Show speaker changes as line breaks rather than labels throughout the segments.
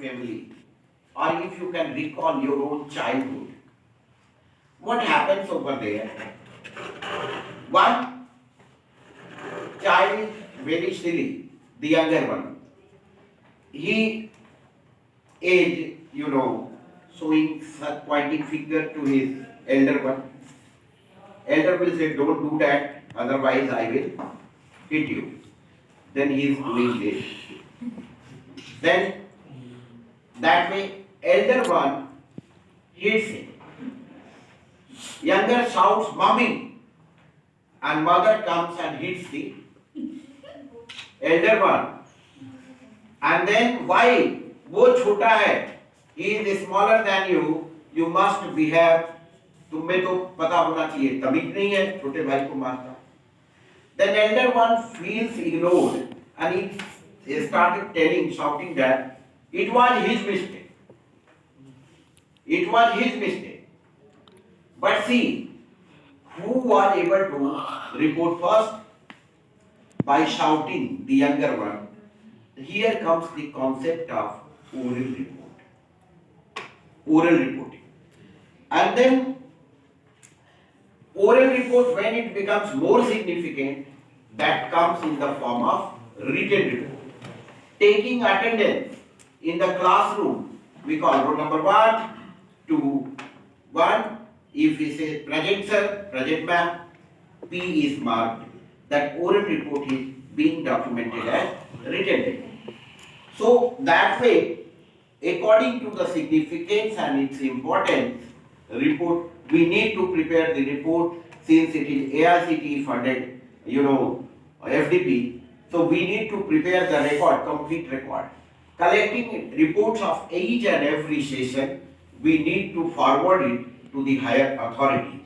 family, or if you can recall your own childhood, what happens over there? One child, very silly, the younger one, he is, showing such pointing finger to his elder one. Elder will say, don't do that, otherwise I will hit you. Then he is doing this. Then that way, elder one hits him. Younger shouts, "Mommy," and mother comes and hits the elder one. And then why? वो छोटा है, he is smaller than you, you must behave. तुम्हें तो पता होना चाहिए, तमीज नहीं है, छोटे भाई को मारता. Then elder one feels ignored and he started shouting that it was his mistake. It was his mistake. But see, who was able to report first? By shouting, the younger one. Here comes the concept of oral report. Oral reporting. And then oral report, when it becomes more significant, that comes in the form of written report. Taking attendance in the classroom, we call roll number 1, 2, 1. If we say present sir, present ma'am, P is marked. That oral report is being documented as written report. So that way, according to the significance and its importance, report, we need to prepare the report since it is AICTE funded, FDP. So we need to prepare the record, complete record. Collecting reports of each and every session, we need to forward it to the higher authority.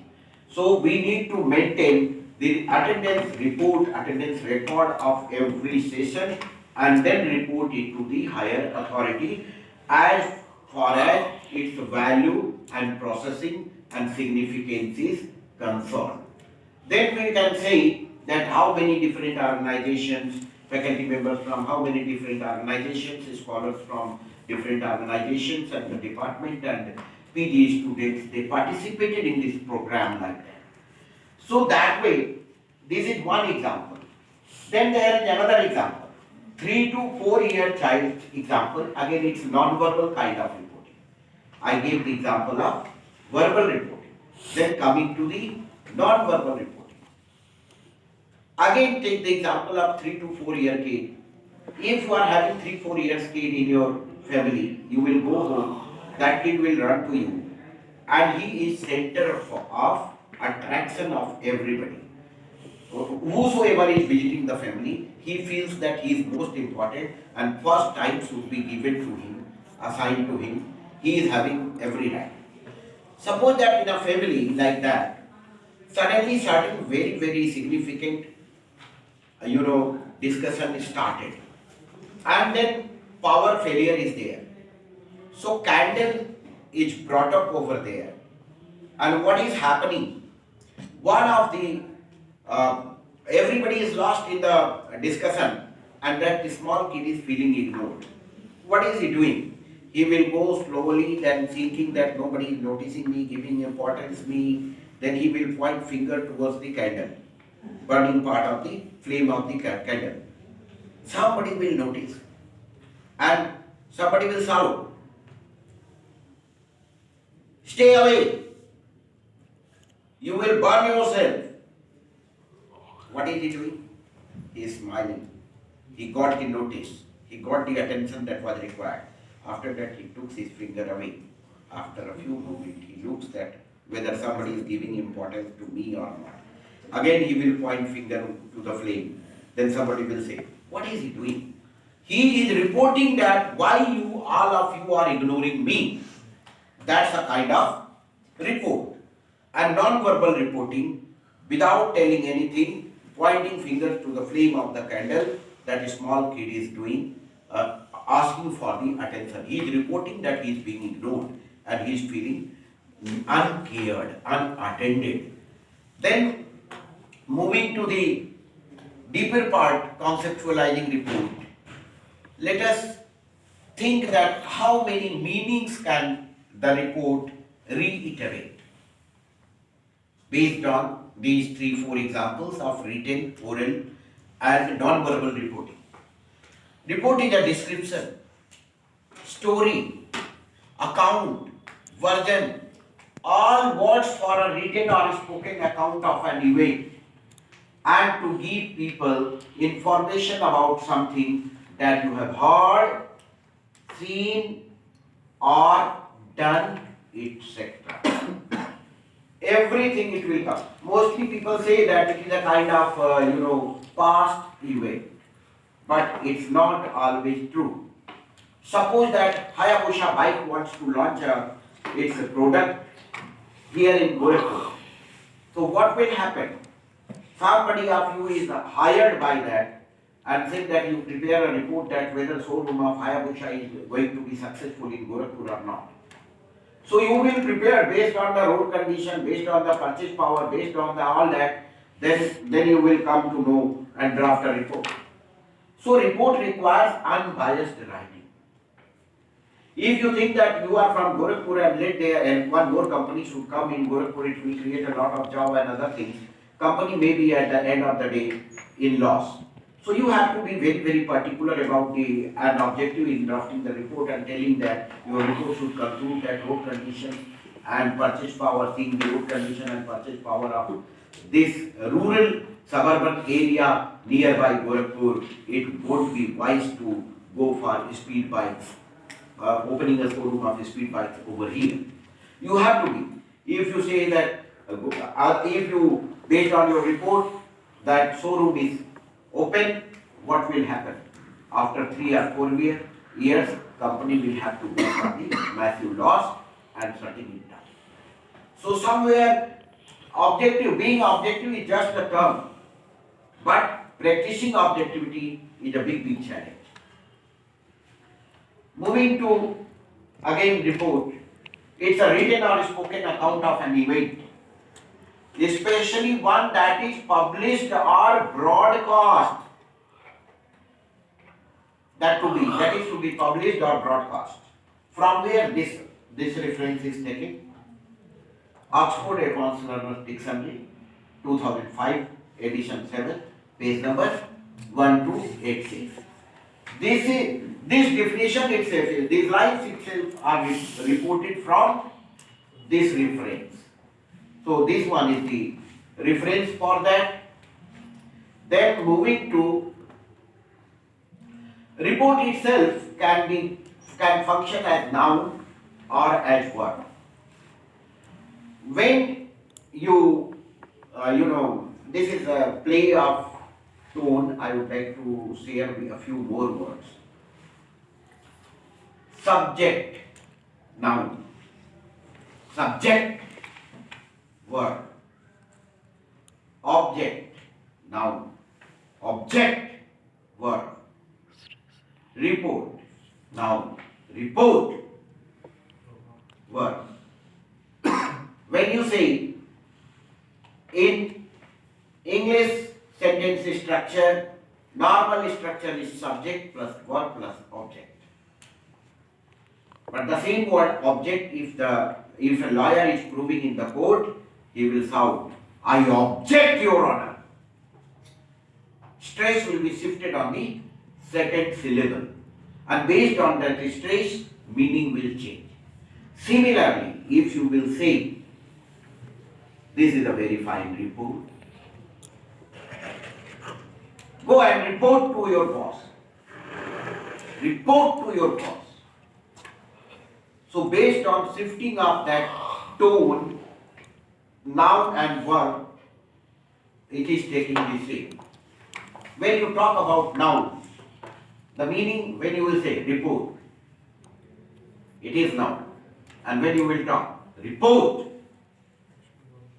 So we need to maintain the attendance report, attendance record of every session and then report it to the higher authority as far as its value and processing and significance is concerned. Then we can say that how many different organizations, faculty members from how many different organizations, scholars from different organizations and the department and PG students, they participated in this program like that. So that way, this is one example. Then there is another example. 3 to 4 year child example, again it's non-verbal kind of reporting. I gave the example of verbal reporting. Then coming to the non-verbal reporting. Again take the example of 3 to 4 year kid. If you are having 3-4 years kid in your family, you will go home, that kid will run to you and he is center of attraction of everybody. Whosoever is visiting the family, he feels that he is most important and first time should be given to him, assigned to him. He is having every right. Suppose that in a family like that, suddenly certain very, very significant, discussion started. And then power failure is there. So candle is brought up over there. And what is happening? One of the everybody is lost in the discussion and that small kid is feeling ignored. What is he doing? He will go slowly then thinking that nobody is noticing me, giving importance to me. Then he will point finger towards the candle, burning part of the flame of the candle. Somebody will notice and somebody will shout, "Stay away, you will burn yourself." What is he doing? He is smiling. He got the notice. He got the attention that was required. After that, he took his finger away. After a few moments, he looks at whether somebody is giving importance to me or not. Again, he will point finger to the flame. Then somebody will say, "What is he doing?" He is reporting that why all of you are ignoring me. That's a kind of report. And non-verbal reporting, without telling anything, pointing fingers to the flame of the candle, that a small kid is doing, asking for the attention. He is reporting that he is being ignored and he is feeling uncared, unattended. Then moving to the deeper part, conceptualizing report. Let us think that how many meanings can the report reiterate based on these 3-4 examples of written, oral and non-verbal reporting. Report is a description, story, account, version, all words for a written or spoken account of an event and to give people information about something that you have heard, seen or done, etc. Everything it will come. Mostly people say that it is a kind of past event, but it's not always true. Suppose that Hayabusa bike wants to launch its product here in Gorakhpur. So what will happen? Somebody of you is hired by that and think that you prepare a report that whether showroom of Hayabusa is going to be successful in Gorakhpur or not. So you will prepare based on the road condition, based on the purchase power, based on all that, then you will come to know and draft a report. So report requires unbiased writing. If you think that you are from Gorakhpur and let there and one more company should come in Gorakhpur, it will create a lot of job and other things. Company may be at the end of the day in loss. So you have to be very, very particular about an objective in drafting the report and telling that your report should conclude that road conditions and purchase power, seeing the road condition and purchase power of this rural suburban area nearby Gorakhpur, it won't be wise to go for speed bikes, opening a showroom of speed bikes over here. You have to be. If you say that, if you based on your report that showroom is open, what will happen? After 3 or 4 years, company will have to go for the massive loss and shutting it down. So somewhere, being objective is just a term, but practicing objectivity is a big challenge. Moving to, again, report. It's a written or spoken account of an event, especially one that is published or broadcast. That is to be published or broadcast. From where this reference is taken? Oxford Advanced Learners Dictionary, 2005, edition 7, page number 1286. This definition itself, these lines itself are reported from this reference. So this one is the reference for that. Then moving to report itself can function as noun or as verb. When you this is a play of tone, I would like to share a few more words. Subject, noun. Subject, verb. Object, noun. Object, verb. Report, noun. Report, verb. When you say in English sentence structure, normal structure is subject plus verb plus object. But the same word object, if a lawyer is proving in the court, he will shout, "I object, Your Honor." Stress will be shifted on the second syllable, and based on that stress, meaning will change. Similarly, if you will say, "This is a very fine report," go and report to your boss. Report to your boss. So based on shifting of that tone, noun and verb, it is taking the same. When you talk about noun, the meaning when you will say report, it is noun. And when you will talk report,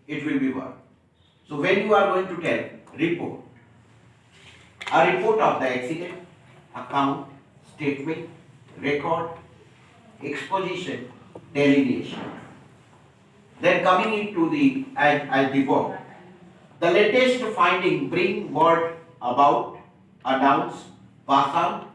it will be verb. So when you are going to tell report, a report of the accident, account, statement, record, exposition, delineation. Then coming into the as the verb. The latest finding bring word about, announce, pass on,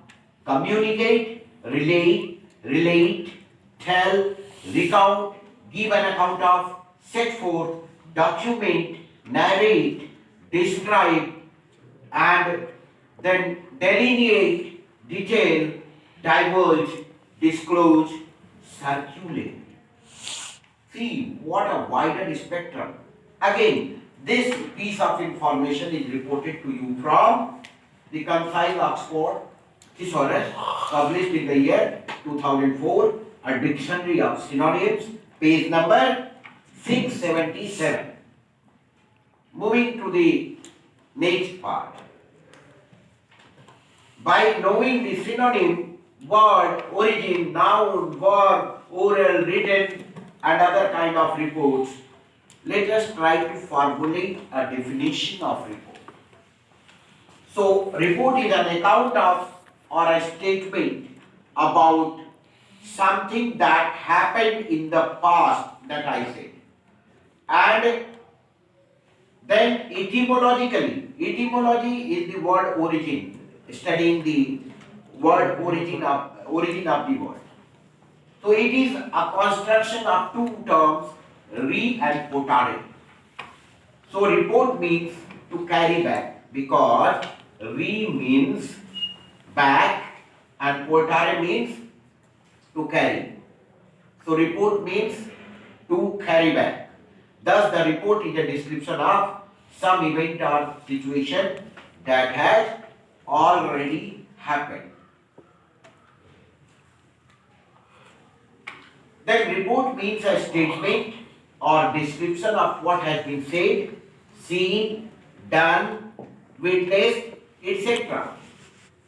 communicate, relate, tell, recount, give an account of, set forth, document, narrate, describe, and then delineate, detail, diverge, disclose, circulate. See what a wider spectrum. Again, this piece of information is reported to you from the Concise Oxford Thesaurus, published in the year 2004, a dictionary of synonyms, page number 677. Moving to the next part. By knowing the synonym, word, origin, noun, verb, oral, written, and other kind of reports, let us try to formulate a definition of report. So, report is an account of or a statement about something that happened in the past, that I said. And then etymologically, etymology is the word origin, studying the word origin of the word. So it is a construction of two terms, re and potare. So report means to carry back, because re means back and potare means to carry. So report means to carry back. Thus the report is a description of some event or situation that has already happened. Then report means a statement or description of what has been said, seen, done, witnessed, etc.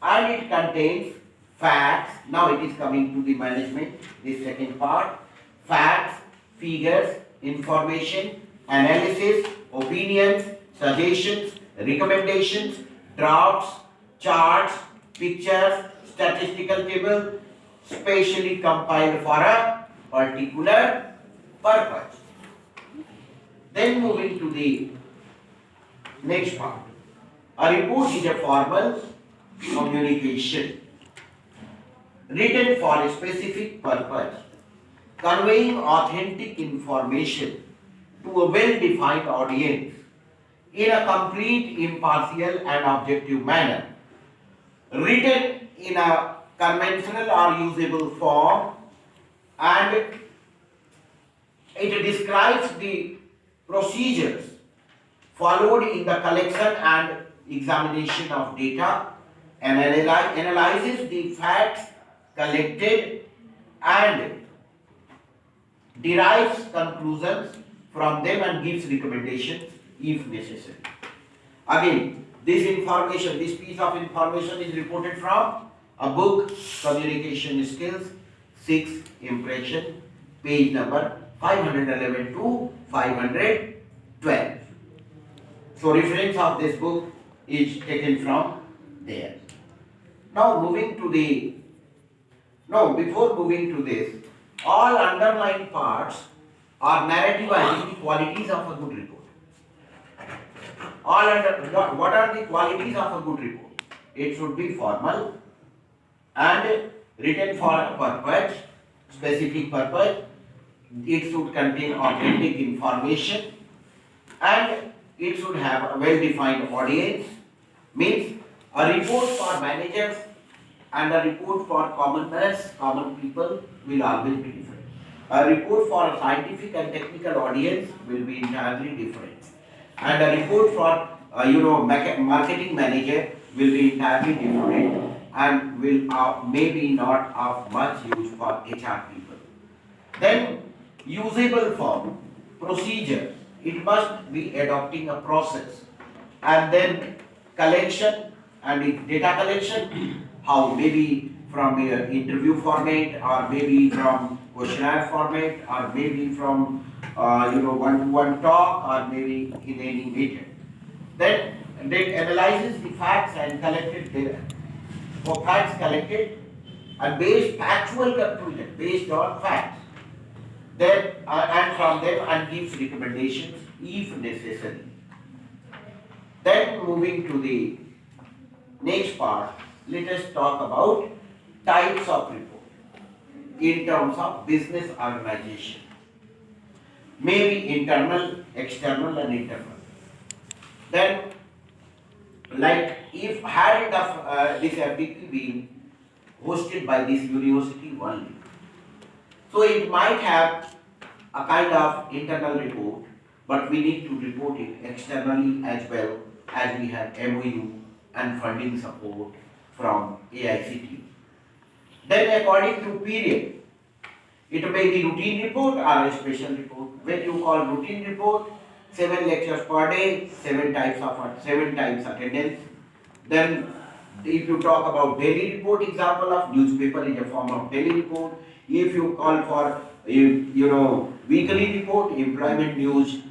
And it contains facts. Now it is coming to the management, the second part. Facts, figures, information, analysis, opinions, suggestions, recommendations, drafts, charts, pictures, statistical table, specially compiled for a particular purpose. Then moving to the next part. A report is a formal communication written for a specific purpose, conveying authentic information to a well-defined audience in a complete, impartial and objective manner, written in a conventional or usable form, and it describes the procedures followed in the collection and examination of data, and analyzes the facts collected and derives conclusions from them and gives recommendations if necessary. Again, this information, this piece of information is reported from a book, Communication Skills, 6 Impression, page number 511 to 512. So reference of this book is taken from there. Before moving to this, all underlying parts are narrativizing the qualities of a good report. What are the qualities of a good report? It should be formal and written for a purpose, specific purpose. It should contain authentic information, and it should have a well-defined audience. Means a report for managers and a report for common people will always be different. A report for a scientific and technical audience will be entirely different. And a report for marketing manager will be entirely different and will maybe not of much use for HR people. Then usable form, procedure. It must be adopting a process, and then collection and data collection. How? Maybe from an interview format, or maybe from questionnaire format, or maybe from one-to-one talk, or maybe in any method. Then it analyzes the facts and collected data. For facts collected and based factual conclusion based on facts. Then and from them and gives recommendations if necessary. Then moving to the next part, let us talk about types of report in terms of business organization. Maybe internal, external and internal. Then, like if had this article been hosted by this university only, so it might have a kind of internal report, but we need to report it externally as well, as we have MOU and funding support from AICT. Then according to period, it may be routine report or a special report. When you call routine report, 7 lectures per day, 7 times attendance. Then if you talk about daily report, example of newspaper in the form of daily report. If you call for weekly report, employment news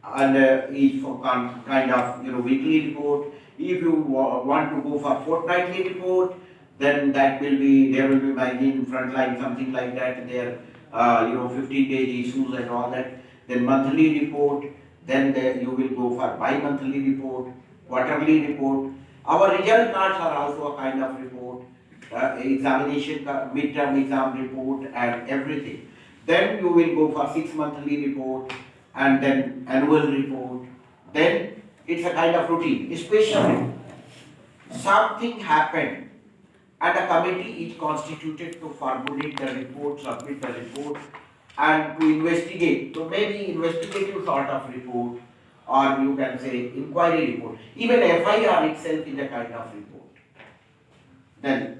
and each for kind of weekly report. If you want to go for fortnightly report, then there will be magazine frontline, something like that. There 15 days issues and all that. Then monthly report. Then you will go for bi-monthly report, quarterly report. Our result cards are also a kind of report, examination, midterm exam report and everything. Then you will go for 6-monthly report and then annual report. Then it's a kind of routine, especially something happened and a committee is constituted to formulate the report, submit the report and to investigate. So maybe investigative sort of report, or you can say inquiry report. Even FIR itself is a kind of report. Then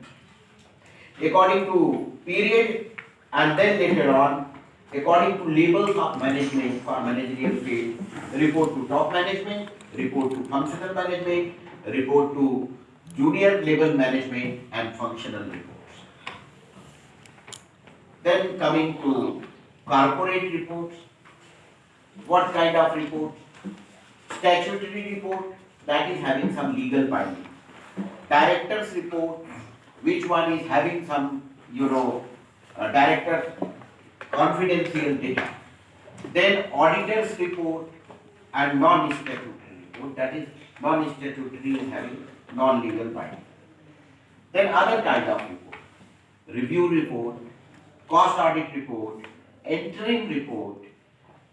according to period and then later on according to levels of management for managerial field, report to top management, report to functional management, report to junior level management and functional reports. Then coming to corporate reports. What kind of reports? Statutory report, that is having some legal binding. Director's report, which one is having some, director confidential data. Then auditor's report and non-statutory report, that is non-statutory is having non-legal binding. Then other kind of report, review report, cost audit report, interim report.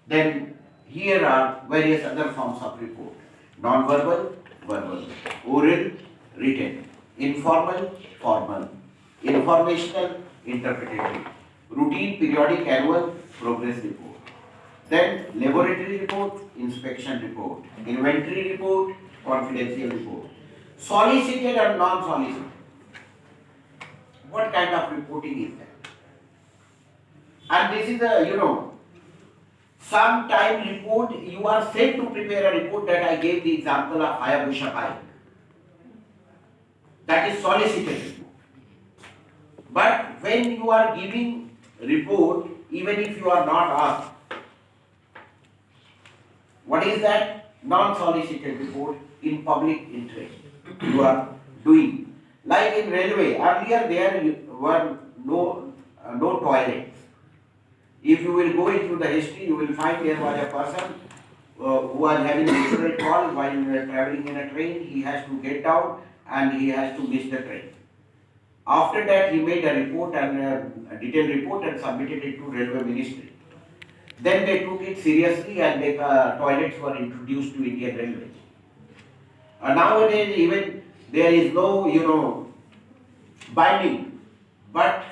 Then here are various other forms of report: non-verbal, verbal, oral, written, informal, formal, informational, interpretative, routine, periodic, annual, progress report. Then laboratory report, inspection report, inventory report, confidential report, solicited and non-solicited. What kind of reporting is that? And this is a, sometime report, you are said to prepare a report that I gave the example of Hayabusa Pike. That is solicited report. But when you are giving report, even if you are not asked, what is that? Non-solicited report in public interest. You are doing. Like in railway, earlier there were no toilets. If you will go into the history, you will find there was a person who was having a literal call while traveling in a train. He has to get down and he has to miss the train. After that, he made a report and a detailed report and submitted it to Railway Ministry. Then they took it seriously and toilets were introduced to Indian Railways. Nowadays, even there is no, binding, but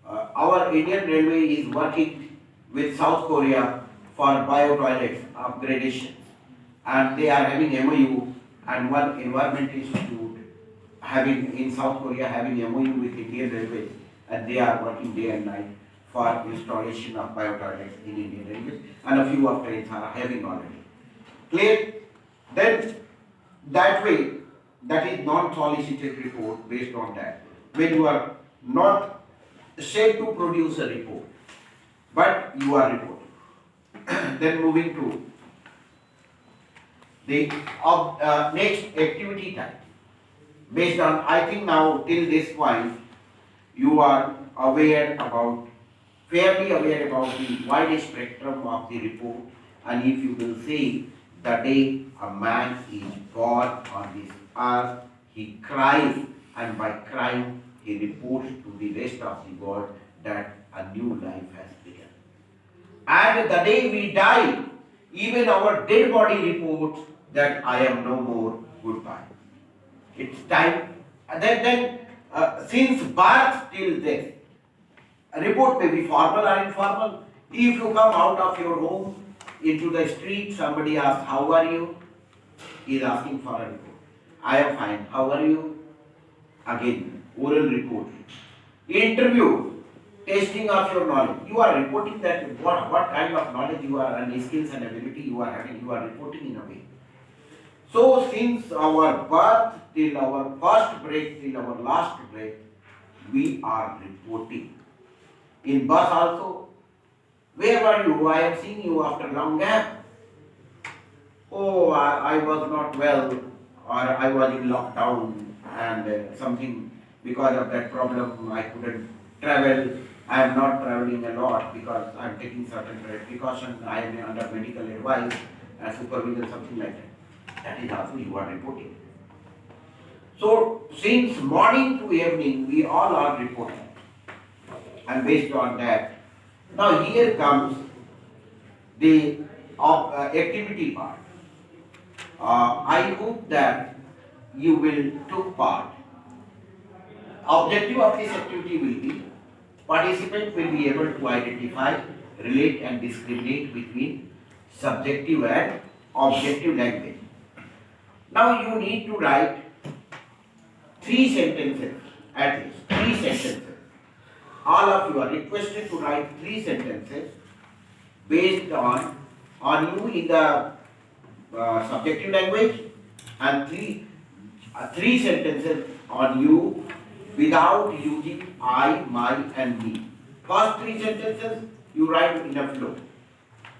our Indian Railway is working with South Korea for bio-toilets upgradation, and they are having MOU, and one environment institute in South Korea having MOU with Indian Railways, and they are working day and night for installation of bio-toilets in Indian Railways, and a few of trains are having already. Clear? Then that way, that is non-solicited report based on that. When you are not said to produce a report, but you are reporting. Then moving to the next activity type. Based on, I think now till this point, you are fairly aware about the wide spectrum of the report, and if you will see, the day a man is born on this earth, he cries, and by crying, he reports to the rest of the world that a new life has begun. And the day we die, even our dead body reports that I am no more, goodbye. It's time. And then since birth till death, a report may be formal or informal. If you come out of your home into the street, somebody asks, how are you? He is asking for a report. I am fine. How are you? Again, oral report. Interview, testing of your knowledge. You are reporting that what kind of knowledge you are and skills and ability you are having. You are reporting in a way. So since our birth till our first breath till our last breath, we are reporting. In bus also, where were you? I have seen you after long gap. Oh, I was not well, or I was in lockdown and something because of that problem I couldn't travel. I am not traveling a lot because I am taking certain precautions. I am under medical advice and supervision, something like that. That is also you are reporting. So since morning to evening, we all are reporting. And based on that, now here comes the activity part. I hope that you will take part. Objective of this activity will be participant will be able to identify, relate and discriminate between subjective and objective language. Now you need to write 3 sentences, at least 3 sentences. All of you are requested to write 3 sentences based on you in the subjective language and three sentences on you without using I, my and me. First 3 sentences you write in a flow.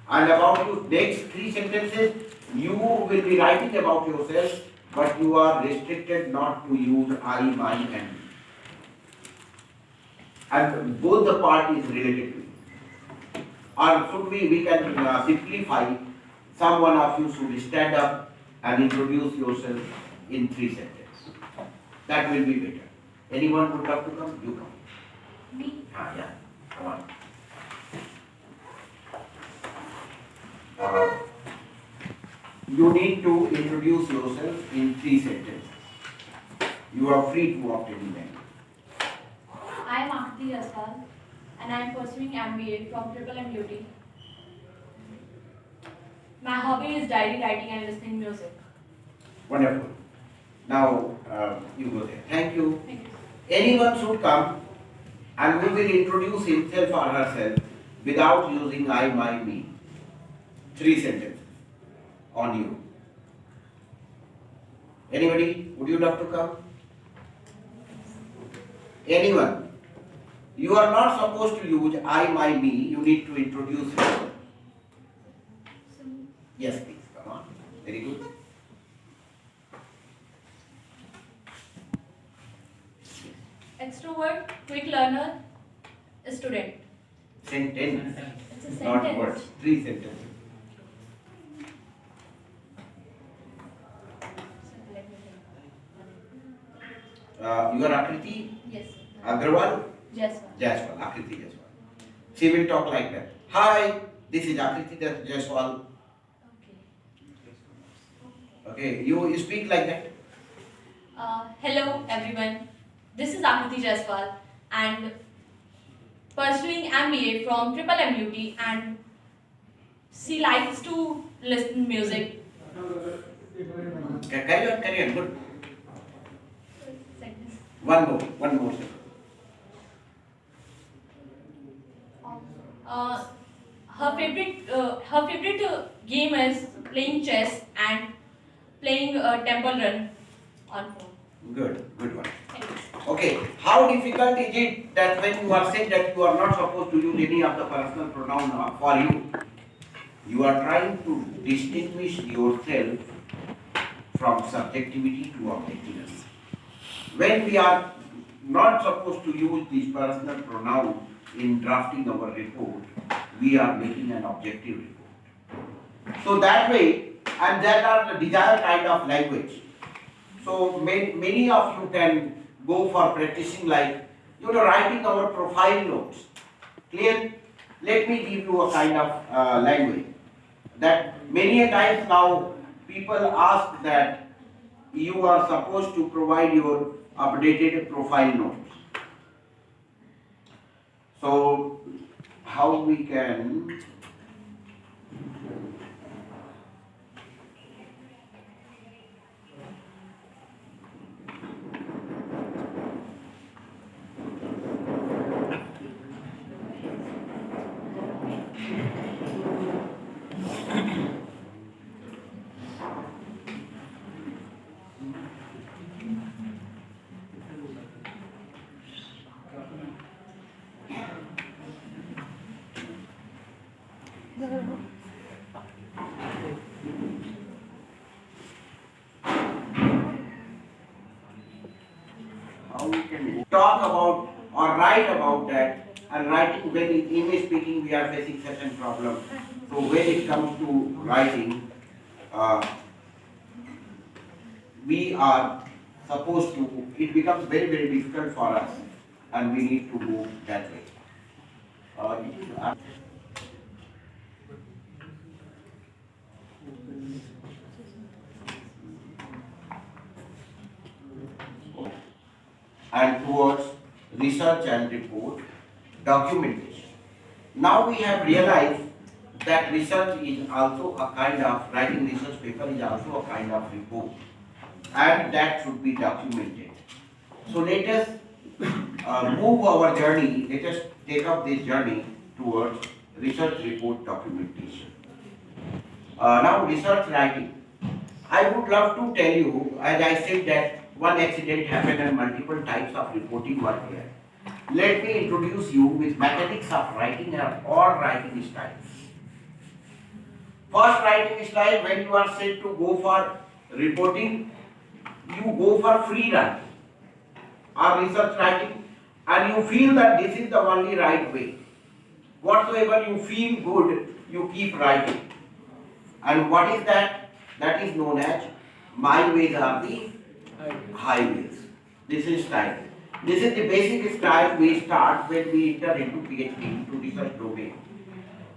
And about you, next 3 sentences you will be writing about yourself, but you are restricted not to use I, my and me. And both the part is related to it. Or should we can simplify, some one of you should stand up and introduce yourself in 3 sentences. That will be better. Anyone would love to come? You come.
Me?
Yeah, come on. You need to introduce yourself in 3 sentences. You are free to opt anywhere.
I am Akriti Jaswal and I am pursuing MBA from MMMUT. My hobby is diary writing and listening music.
Wonderful. Now you go there. Thank you.
Thank you.
Anyone should come and we will introduce himself or herself without using I, my, me. 3 sentences on you. Anybody? Would you love to come? Anyone? You are not supposed to use I, my, me. You need to introduce yourself. Yes, please. Come on. Very good.
Extrovert, quick learner, student.
Sentence.
It's a
Not
sentence.
words. 3 sentences.
Let me think.
You are Akriti
Yes.
Agrawal?
Jaswal.
Jaiswal. Akriti Jaiswal. She will talk like that. Hi, this is Akriti Jaiswal.
Okay.
Okay, you speak like that.
Hello everyone. This is Akriti Jaswal and pursuing MBA from MMMUT, and she likes to listen music.
Carry on. Good.
Sentence.
One more. Sir.
Her favorite game is playing chess and playing temple run on phone.
Good one.
Thank you.
Okay, how difficult is it that when you are said that you are not supposed to use any of the personal pronoun for you are trying to distinguish yourself from subjectivity to objectiveness. When we are not supposed to use this personal pronoun in drafting our report, we are making an objective report. So that way, and that are the desired kind of language. So many of you can go for practicing like, writing our profile notes. Clear? Let me give you a kind of language that many a times now people ask that you are supposed to provide your updated profile notes. So how we can talk about or write about that. And writing, when in English speaking we are facing certain problem. So when it comes to writing, we are supposed to, it becomes very, very difficult for us, and we need to go that way. And towards research and report documentation. Now we have realized that research is also a kind of, writing research paper is also a kind of report, and that should be documented. So let us move our journey, let us take up this journey towards research report documentation. Now research writing. I would love to tell you, as I said that one accident happened and multiple types of reporting were there. Let me introduce you with mechanics of writing or writing styles. First writing style, when you are said to go for reporting, you go for free writing or research writing, and you feel that this is the only right way. Whatsoever you feel good, you keep writing. And what is that? That is known as my ways are the highways. This is style. This is the basic style we start when we enter into PhD, into research domain.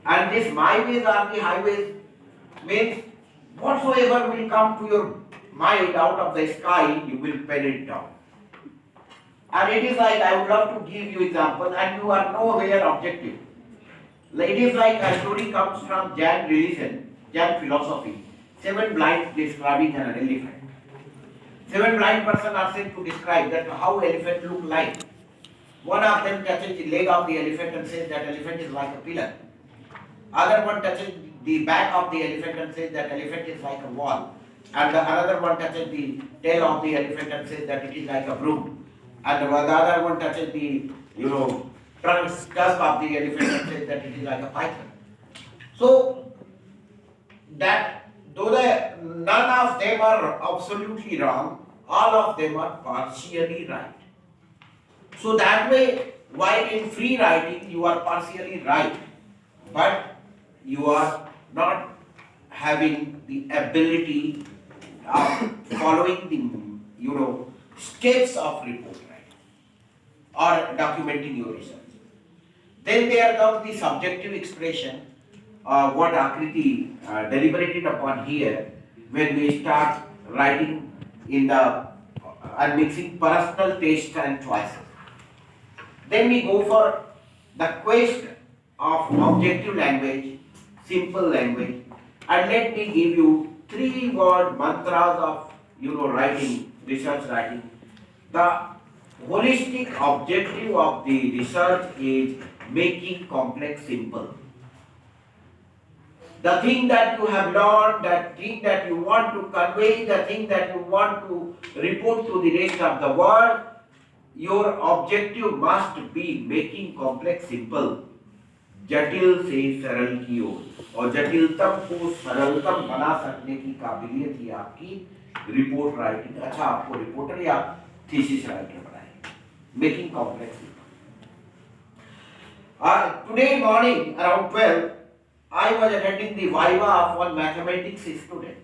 And this my ways are the highways means whatsoever will come to your mind out of the sky, you will pen it down. And it is like, I would love to give you example, and you are nowhere objective. It is like a story comes from Jain religion, Jain philosophy. 7 blind describing an elephant. 7 blind persons are said to describe that how elephant look like. One of them touches the leg of the elephant and says that elephant is like a pillar. Other one touches the back of the elephant and says that elephant is like a wall. And the another one touches the tail of the elephant and says that it is like a broom. And the other one touches the tusk of the elephant and says that it is like a python. So that though none of them are absolutely wrong, all of them are partially right. So that way, while in free writing you are partially right, but you are not having the ability of following the steps of report writing or documenting your research. Then there comes the subjective expression, what Akriti deliberated upon here when we start writing in the and mixing personal taste and choices. Then we go for the quest of objective language, simple language, and let me give you 3-word mantras of writing, research writing. The holistic objective of the research is making complex simple. The thing that you have learned, that thing that you want to convey, the thing that you want to report to the rest of the world, your objective must be making complex simple. जटिल से सरल की ओर और जटिलतम को सरलतम बना सकने की काबिलियत ही आपकी रिपोर्ट राइटिंग, अच्छा आपको रिपोर्टर या थीसिस राइटर बनाएगी, making complex. Today morning around 12, I was attending the viva of one mathematics student,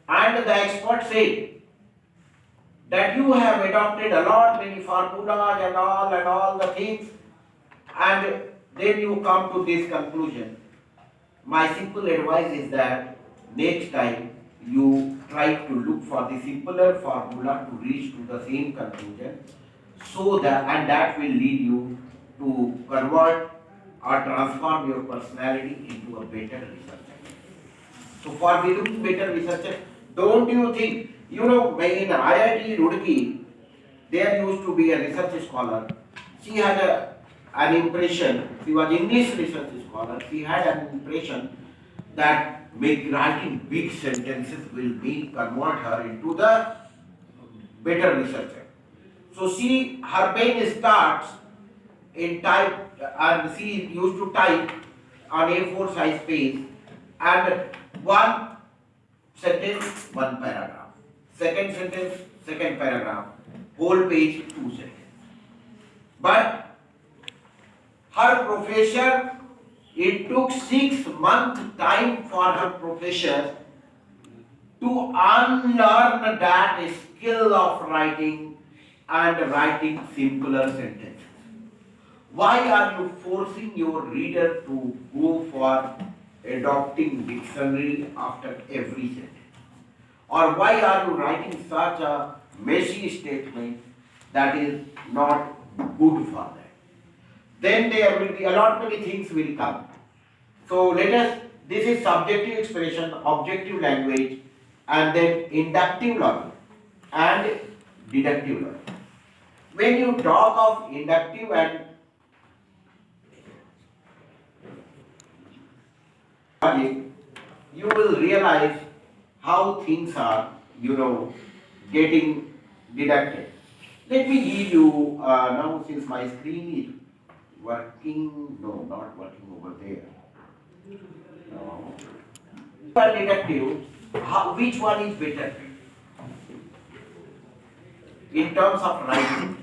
and the expert said that you have adopted a lot many formulas and all the things, and then you come to this conclusion. My simple advice is that next time you try to look for the simpler formula to reach to the same conclusion, so that, and that will lead you to convert or transform your personality into a better researcher. So for becoming better researcher, don't you think, in IIT Roorkee, there used to be a research scholar. She had an impression, she was English research scholar, she had an impression that writing big sentences will convert her into the better researcher. So her brain starts in type, and she used to type on A4 size page, and one sentence, one paragraph. Second sentence, second paragraph. Whole page, two sentences. But her professor, it took 6 months time for her professor to unlearn that skill of writing and writing simpler sentences. Why are you forcing your reader to go for adopting dictionary after every sentence? Or why are you writing such a messy statement that is not good for that? Then there will be a lot many things will come. So this is subjective expression, objective language, and then inductive logic and deductive logic. When you talk of inductive and logic, you will realize how things are, getting deducted. Let me give you, now since my screen is working, no, not working over there. No. For deductive, which one is better? In terms of writing,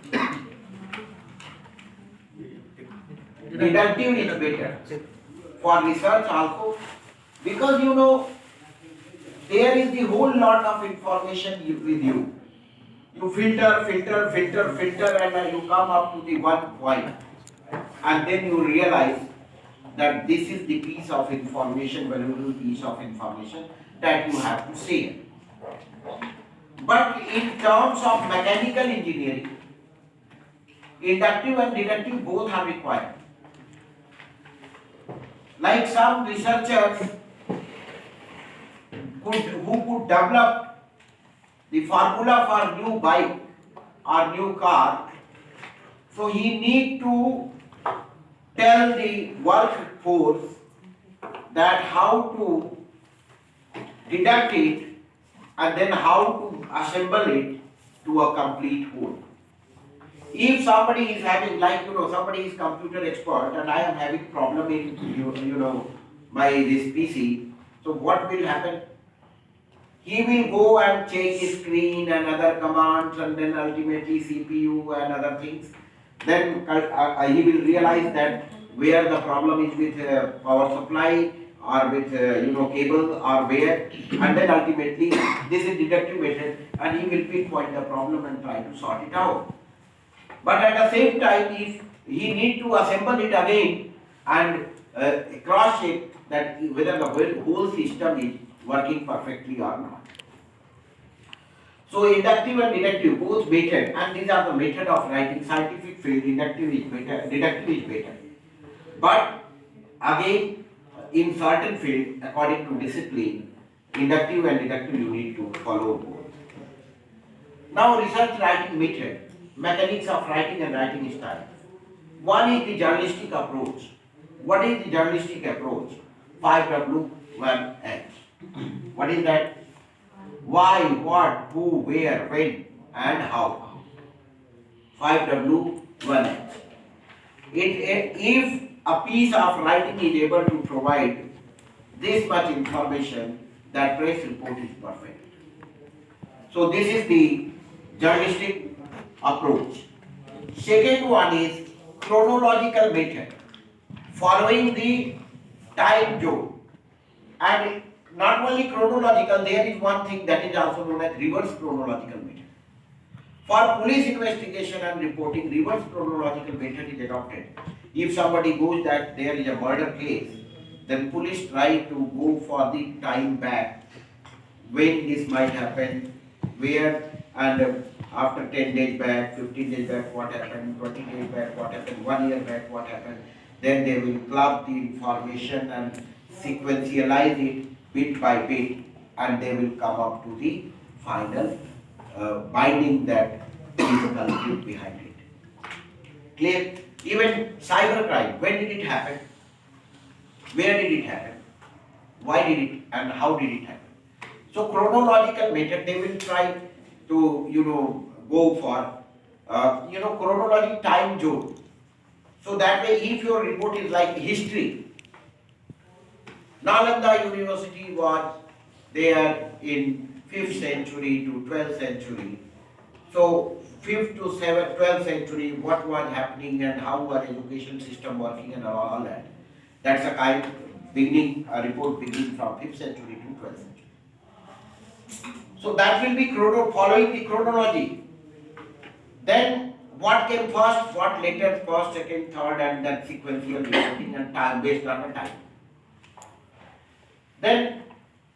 deductive is better. For research also, because there is the whole lot of information with you. You filter, and you come up to the one point, and then you realize that this is the piece of information, valuable piece of information that you have to say. But in terms of mechanical engineering, inductive and deductive both are required. Like some researchers who could develop the formula for new bike or new car, so he need to tell the workforce that how to deduct it and then how to assemble it to a complete whole. If somebody is having, somebody is computer expert and I am having problem in, my this PC, so what will happen? He will go and check his screen and other commands and then ultimately CPU and other things. Then he will realize that where the problem is with power supply or with cable or where, and then ultimately this is deductive method and he will pinpoint the problem and try to sort it out. But at the same time, if he need to assemble it again and cross check that whether the whole system is working perfectly or not. So inductive and deductive both better, and these are the method of writing. Scientific field, inductive is better, deductive is better. But again, in certain field, according to discipline, inductive and deductive you need to follow both. Now research writing method, mechanics of writing and writing style. One is the journalistic approach. What is the journalistic approach? 5W, 1H. What is that? Why, what, who, where, when, and how. 5W, 1H. If a piece of writing is able to provide this much information, that press report is perfect. So this is the journalistic approach. Second one is chronological method, following the time zone. And not only chronological, there is one thing that is also known as reverse chronological method. For police investigation and reporting, reverse chronological method is adopted. If somebody goes that there is a murder case, then police try to go for the time back, when this might happen, where, and after 10 days back, 15 days back, what happened, 20 days back, what happened, 1 year back, what happened. Then they will club the information and sequentialize it bit by bit, and they will come up to the final binding that is the culprit behind it. Clear? Even cybercrime, when did it happen? Where did it happen? Why did it and how did it happen? So chronological method, they will try to go for chronology time zone. So that way, if your report is like history, Nalanda University was there in 5th century to 12th century. So 5th to 7th, 12th century, what was happening and how was education system working and all that. That's a kind beginning, a report beginning from 5th century to 12th century. So that will be following the chronology. Then what came first, what later, first, second, third, and then sequential reporting and time based on the time. Then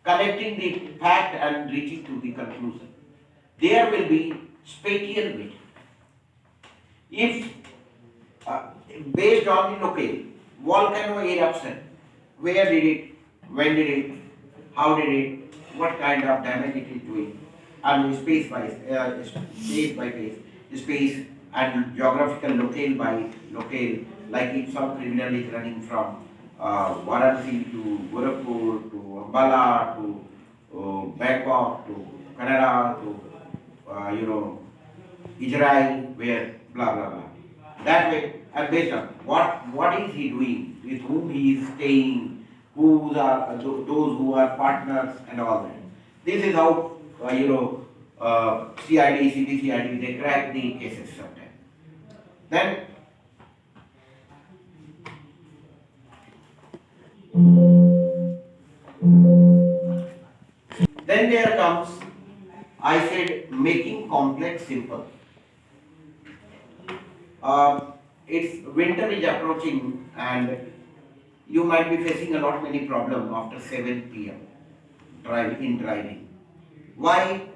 connecting the fact and reaching to the conclusion. There will be spatial method. If based on the locale, volcano eruption, where did it, when did it, how did it, what kind of damage it is doing, and space by space and geographical locale by locale, like if some criminal is running from Varanasi to Gorakhpur to Ambala to Bangkok to Canada to Israel, where blah blah blah. That way, and based on what is he doing, with whom he is staying, who are those who are partners and all that. This is how CID, CBCID, they crack the cases sometimes. Then there comes, I said, making complex simple. It's winter is approaching and you might be facing a lot many problems after 7 p.m. driving. Why?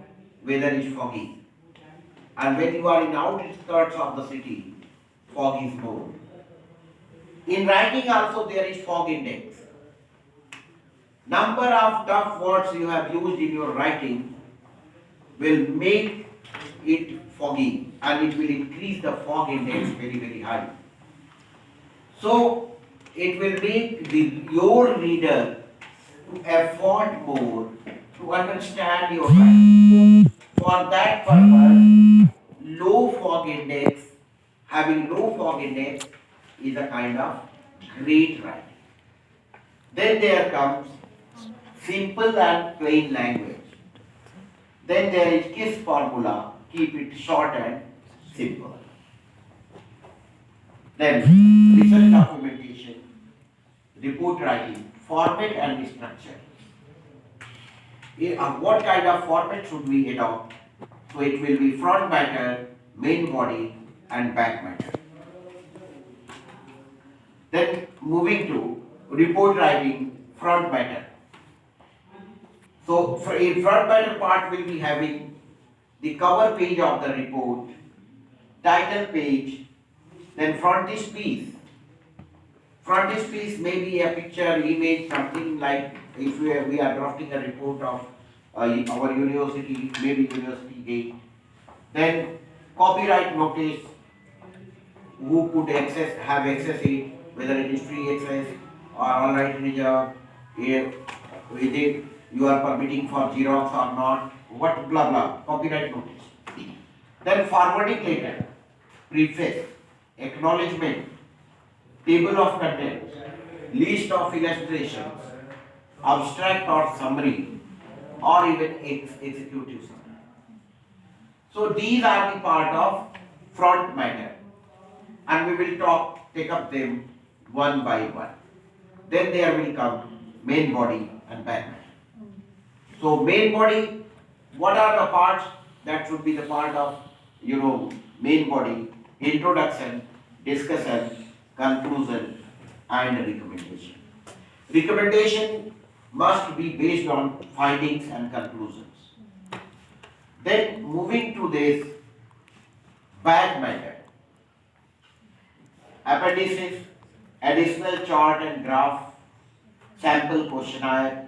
Weather is foggy. And when you are in outskirts of the city, fog is more. In writing also there is fog index. Number of tough words you have used in your writing will make it foggy and it will increase the fog index very, very high. So it will make your reader to effort more to understand your writing. For that purpose, having low fog index is a kind of great writing. Then there comes simple and plain language. Then there is KISS formula, keep it short and simple. Then research documentation, report writing, format and structure. What kind of format should we adopt? So it will be front matter, main body and back matter. Then moving to report writing, front matter. So in front matter part will be having the cover page of the report, title page, then frontispiece. Frontispiece may be a picture, image, something like if we are drafting a report of our university, maybe university date. Then copyright notice, who could have access it, whether it is free access or all right reserved, with it you are permitting for Xerox or not, what blah blah, copyright notice. Then forwarding letter, preface, acknowledgement, table of contents, list of illustrations, abstract or summary, or even executive summary. So these are the part of front matter, and we will take up them one by one. Then there will come main body and back matter. So main body, what are the parts that should be the part of main body, introduction, discussion, conclusion, and recommendation. Recommendation must be based on findings and conclusions. Then moving to this bag method. Appendices, additional chart and graph, sample questionnaire,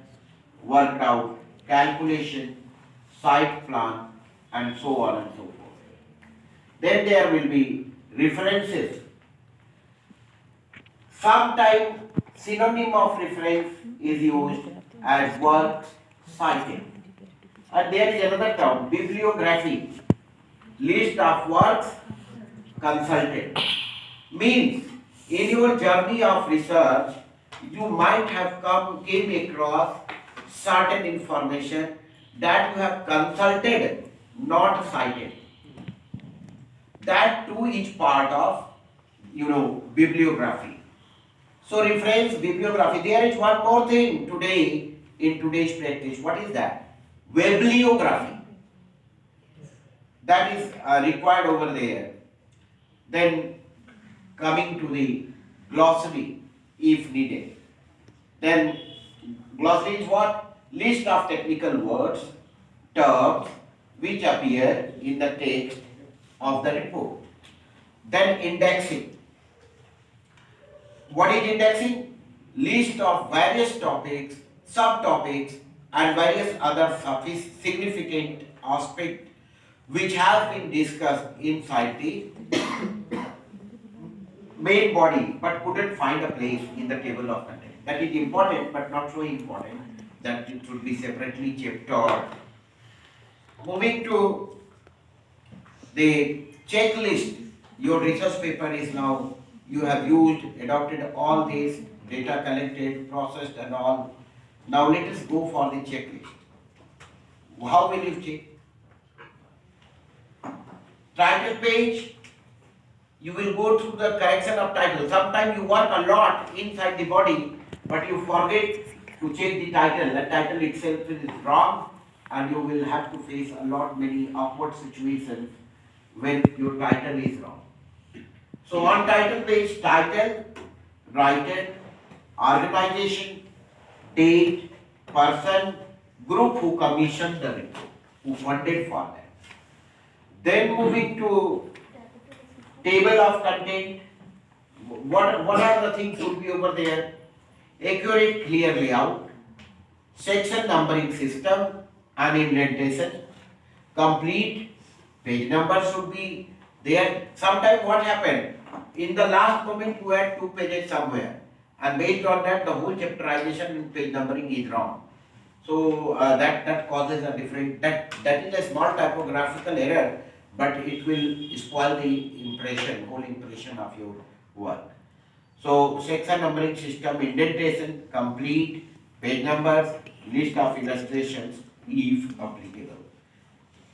worked out, calculation, site plan, and so on and so forth. Then there will be references. Sometimes synonym of reference is used as works cited. And there is another term, bibliography, list of works consulted. Means in your journey of research, you might have came across certain information that you have consulted, not cited. That too is part of, bibliography. So reference, bibliography. There is one more thing today in today's practice. What is that? Bibliography. That is required over there. Then coming to the glossary, if needed. Then glossary is what? List of technical words, terms which appear in the text of the report. Then indexing. What is indexing? List of various topics, subtopics, and various other significant aspects which have been discussed inside the main body but couldn't find a place in the table of contents. That is important but not so important that it should be separately chaptered. Moving to the checklist, your research paper is now, you have used, adopted all these data collected, processed and all. Now let us go for the checklist. How will you check? Title page, you will go through the correction of title. Sometimes you work a lot inside the body, but you forget to check the title. The title itself is wrong, and you will have to face a lot many awkward situations when your title is wrong. So on title page, title, writer, organization, date, person, group who commissioned the report, who funded for that. Then moving to table of content, what are the things should be over there? Accurate, clear layout, section numbering system and indentation, complete, page number should be there. Sometimes what happened? In the last moment you had 2 pages somewhere, and based on that the whole chapterization in page numbering is wrong. So that causes a different, that is a small typographical error, but it will spoil the impression, whole impression of your work. So section numbering system, indentation, complete, page numbers, list of illustrations if applicable.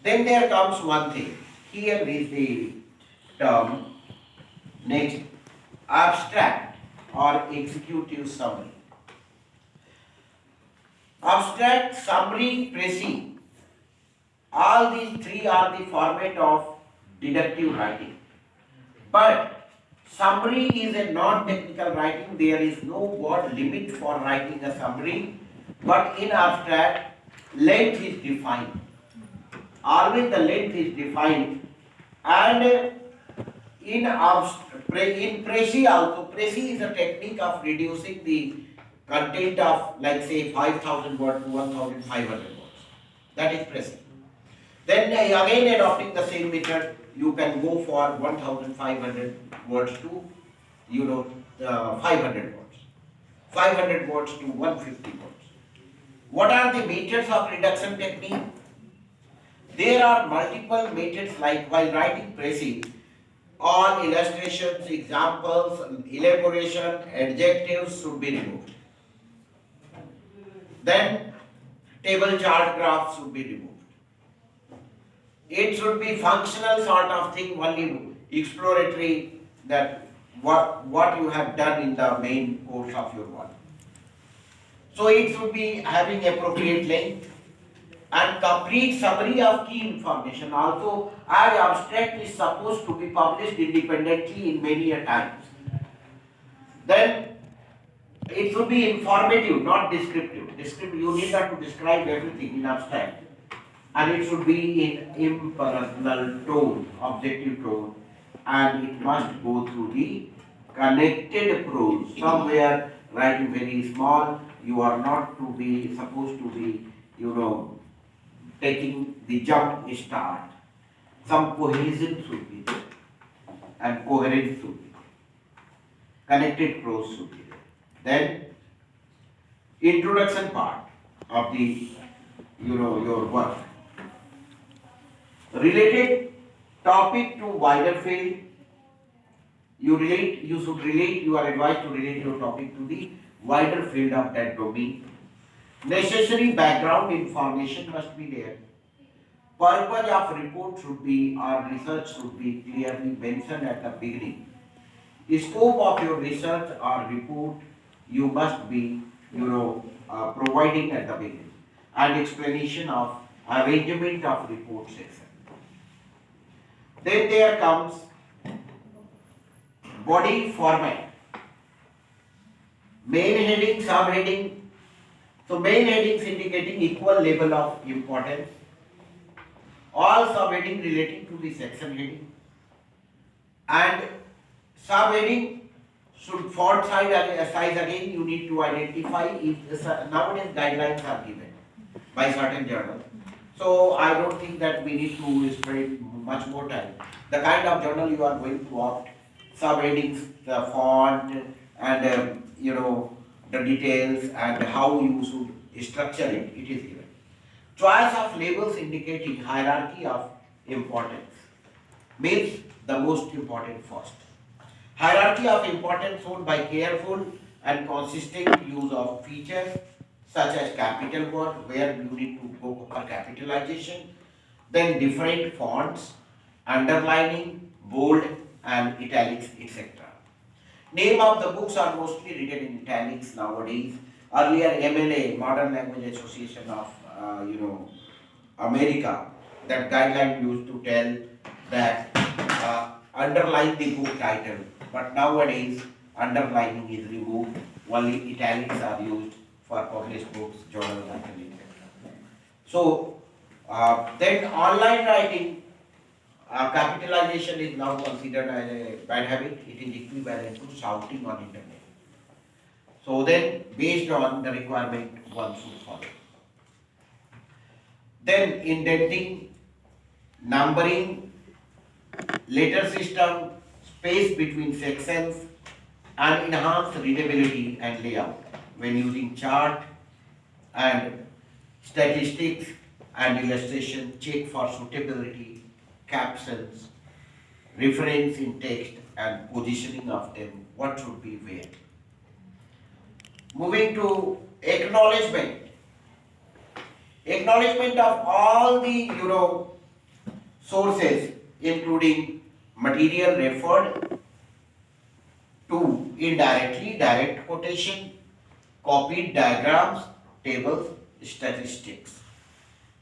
Then there comes one thing. Here is the term next, abstract or executive summary. Abstract, summary, précis. All these three are the format of deductive writing. But summary is a non-technical writing. There is no word limit for writing a summary. But in abstract, length is defined. Always the length is defined. And in précis also, précis is a technique of reducing the content of, like say, 5,000 words to 1,500 words. That is précis. Then again adopting the same method, you can go for 1,500 words to 500 words. 500 words to 150 words. What are the methods of reduction technique? There are multiple methods, like while writing précis, all illustrations, examples, elaboration, adjectives should be removed. Then table, chart, graphs should be removed. It should be functional sort of thing, only exploratory, that what you have done in the main course of your work. So it should be having appropriate length. and complete summary of key information. Also, as abstract is supposed to be published independently in many a times. Then it should be informative, not descriptive. Descriptive, you need not to describe everything in abstract. And it should be in impersonal tone, objective tone, and it must go through the connected prose. Somewhere writing very small, you are not to be supposed to be, taking the jump start. Some cohesion should be there, and coherence should be there. Connected prose should be there. Then introduction part of the your work. Related topic to wider field. You should relate, you are advised to relate your topic to the wider field of that domain. Necessary background information must be there. Purpose of report should be, or research should be clearly mentioned at the beginning. The scope of your research or report you must be, providing at the beginning. And explanation of arrangement of report section. Then there comes body format. Main heading, subheading. So main headings indicating equal level of importance. All subheading relating to the section heading. And subheading should font size again you need to identify if nowadays guidelines are given by certain journals. So I don't think that we need to spend much more time. The kind of journal you are going to opt, subheadings, the font, and the details and how you should structure it. It is given. Choice of labels indicating hierarchy of importance means the most important first. Hierarchy of importance shown by careful and consistent use of features such as capital word where you need to go for capitalization, then different fonts, underlining, bold and italics, etc. Name of the books are mostly written in italics nowadays. Earlier MLA, Modern Language Association of America, that guideline used to tell that underline the book title, but nowadays underlining is removed, only italics are used for published books, journals, etc. So then online writing, capitalization is now considered as a bad habit. It is equivalent to shouting on internet. So then, based on the requirement, one should follow. Then indenting, numbering, letter system, space between sections, and enhanced readability and layout when using chart and statistics and illustration, check for suitability, captions, reference in text and positioning of them, what should be where. Moving to acknowledgement. Acknowledgement of all the sources including material referred to indirectly, direct quotation, copied diagrams, tables, statistics,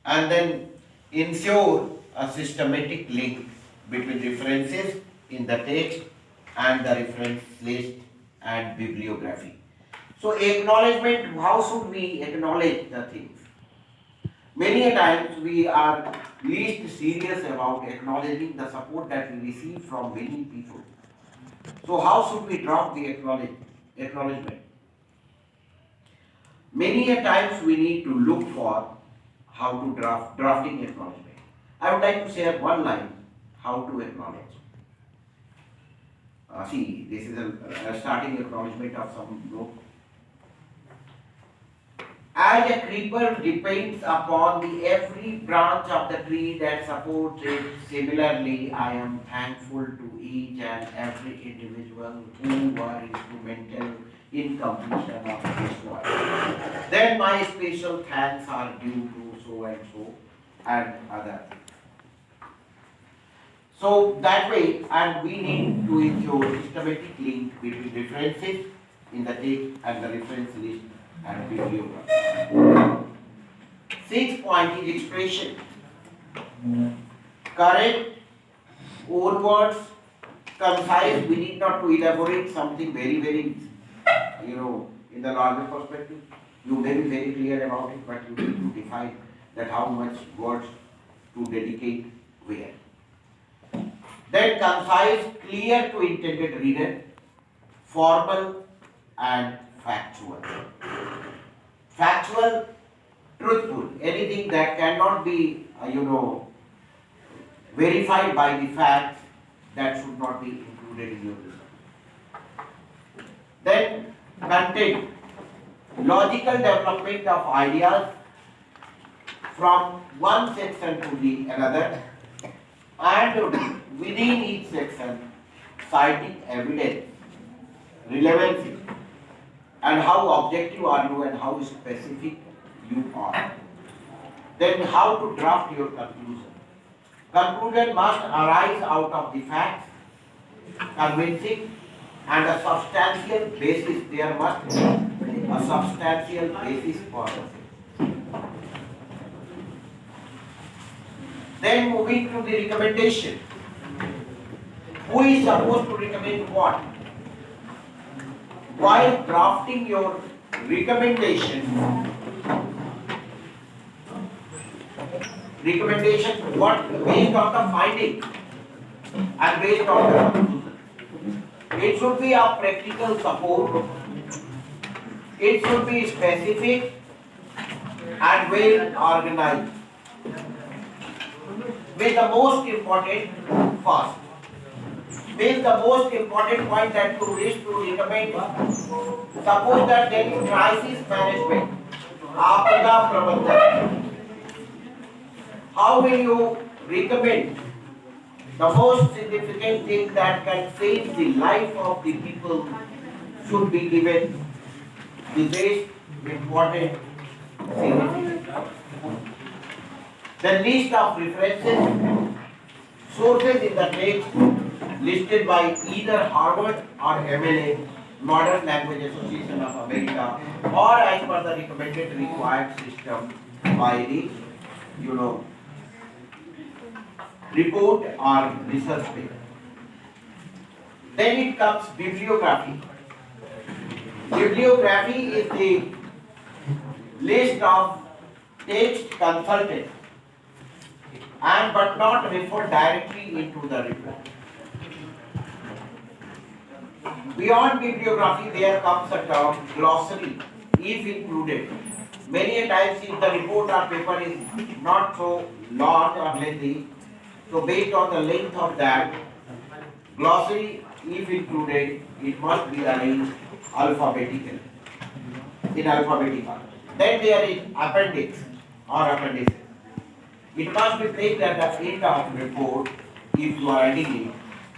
and then ensure a systematic link between references in the text and the reference list and bibliography. So acknowledgement, how should we acknowledge the things? Many a times we are least serious about acknowledging the support that we receive from many people. So how should we drop the acknowledgement? Many a times we need to look for how to drafting acknowledgement. I would like to share one line, how to acknowledge. See, this is a starting acknowledgement of some book. As a creeper depends upon the every branch of the tree that supports it, similarly I am thankful to each and every individual who were instrumental in completion of this work. Then my special thanks are due to so and other. So that way, and we need to ensure systematic link between references in the text and the reference list and bibliography. Sixth point is expression. Correct, own words, concise. We need not to elaborate something very, in the larger perspective. You may be very clear about it, but you need to define that how much words to dedicate where. Then concise, clear to intended reader, formal and factual. Factual, truthful, anything that cannot be, verified by the facts, that should not be included in your result. Then content, logical development of ideas from one section to the another, and within each section citing evidence, relevancy, and how objective are you and how specific you are. Then how to draft your conclusion. Conclusion must arise out of the facts, convincing, and a substantial basis. There must be a substantial basis for it. Then moving to the recommendation. Who is supposed to recommend what? While drafting your recommendation, what based on the finding and based on the conclusion. It should be a practical support. It should be specific and well organized. With the most important first. With the most important point that you wish to recommend. Suppose that there is crisis management. आपदा प्रबंधन. How will you recommend the most significant thing that can save the life of the people should be given the best important significance. The list of references, sources in the text listed by either Harvard or MLA, Modern Language Association of America, or as per the recommended required system by the, report or research paper. Then it comes bibliography. Bibliography is the list of text consulted and but not referred directly into the report. Beyond bibliography, there comes a term glossary, if included. Many a times, if the report or paper is not so large or lengthy, so based on the length of that, glossary, if included, it must be arranged alphabetically, in alphabetical. Then there is appendix or appendices. It must be placed at the end of the report if you are writing it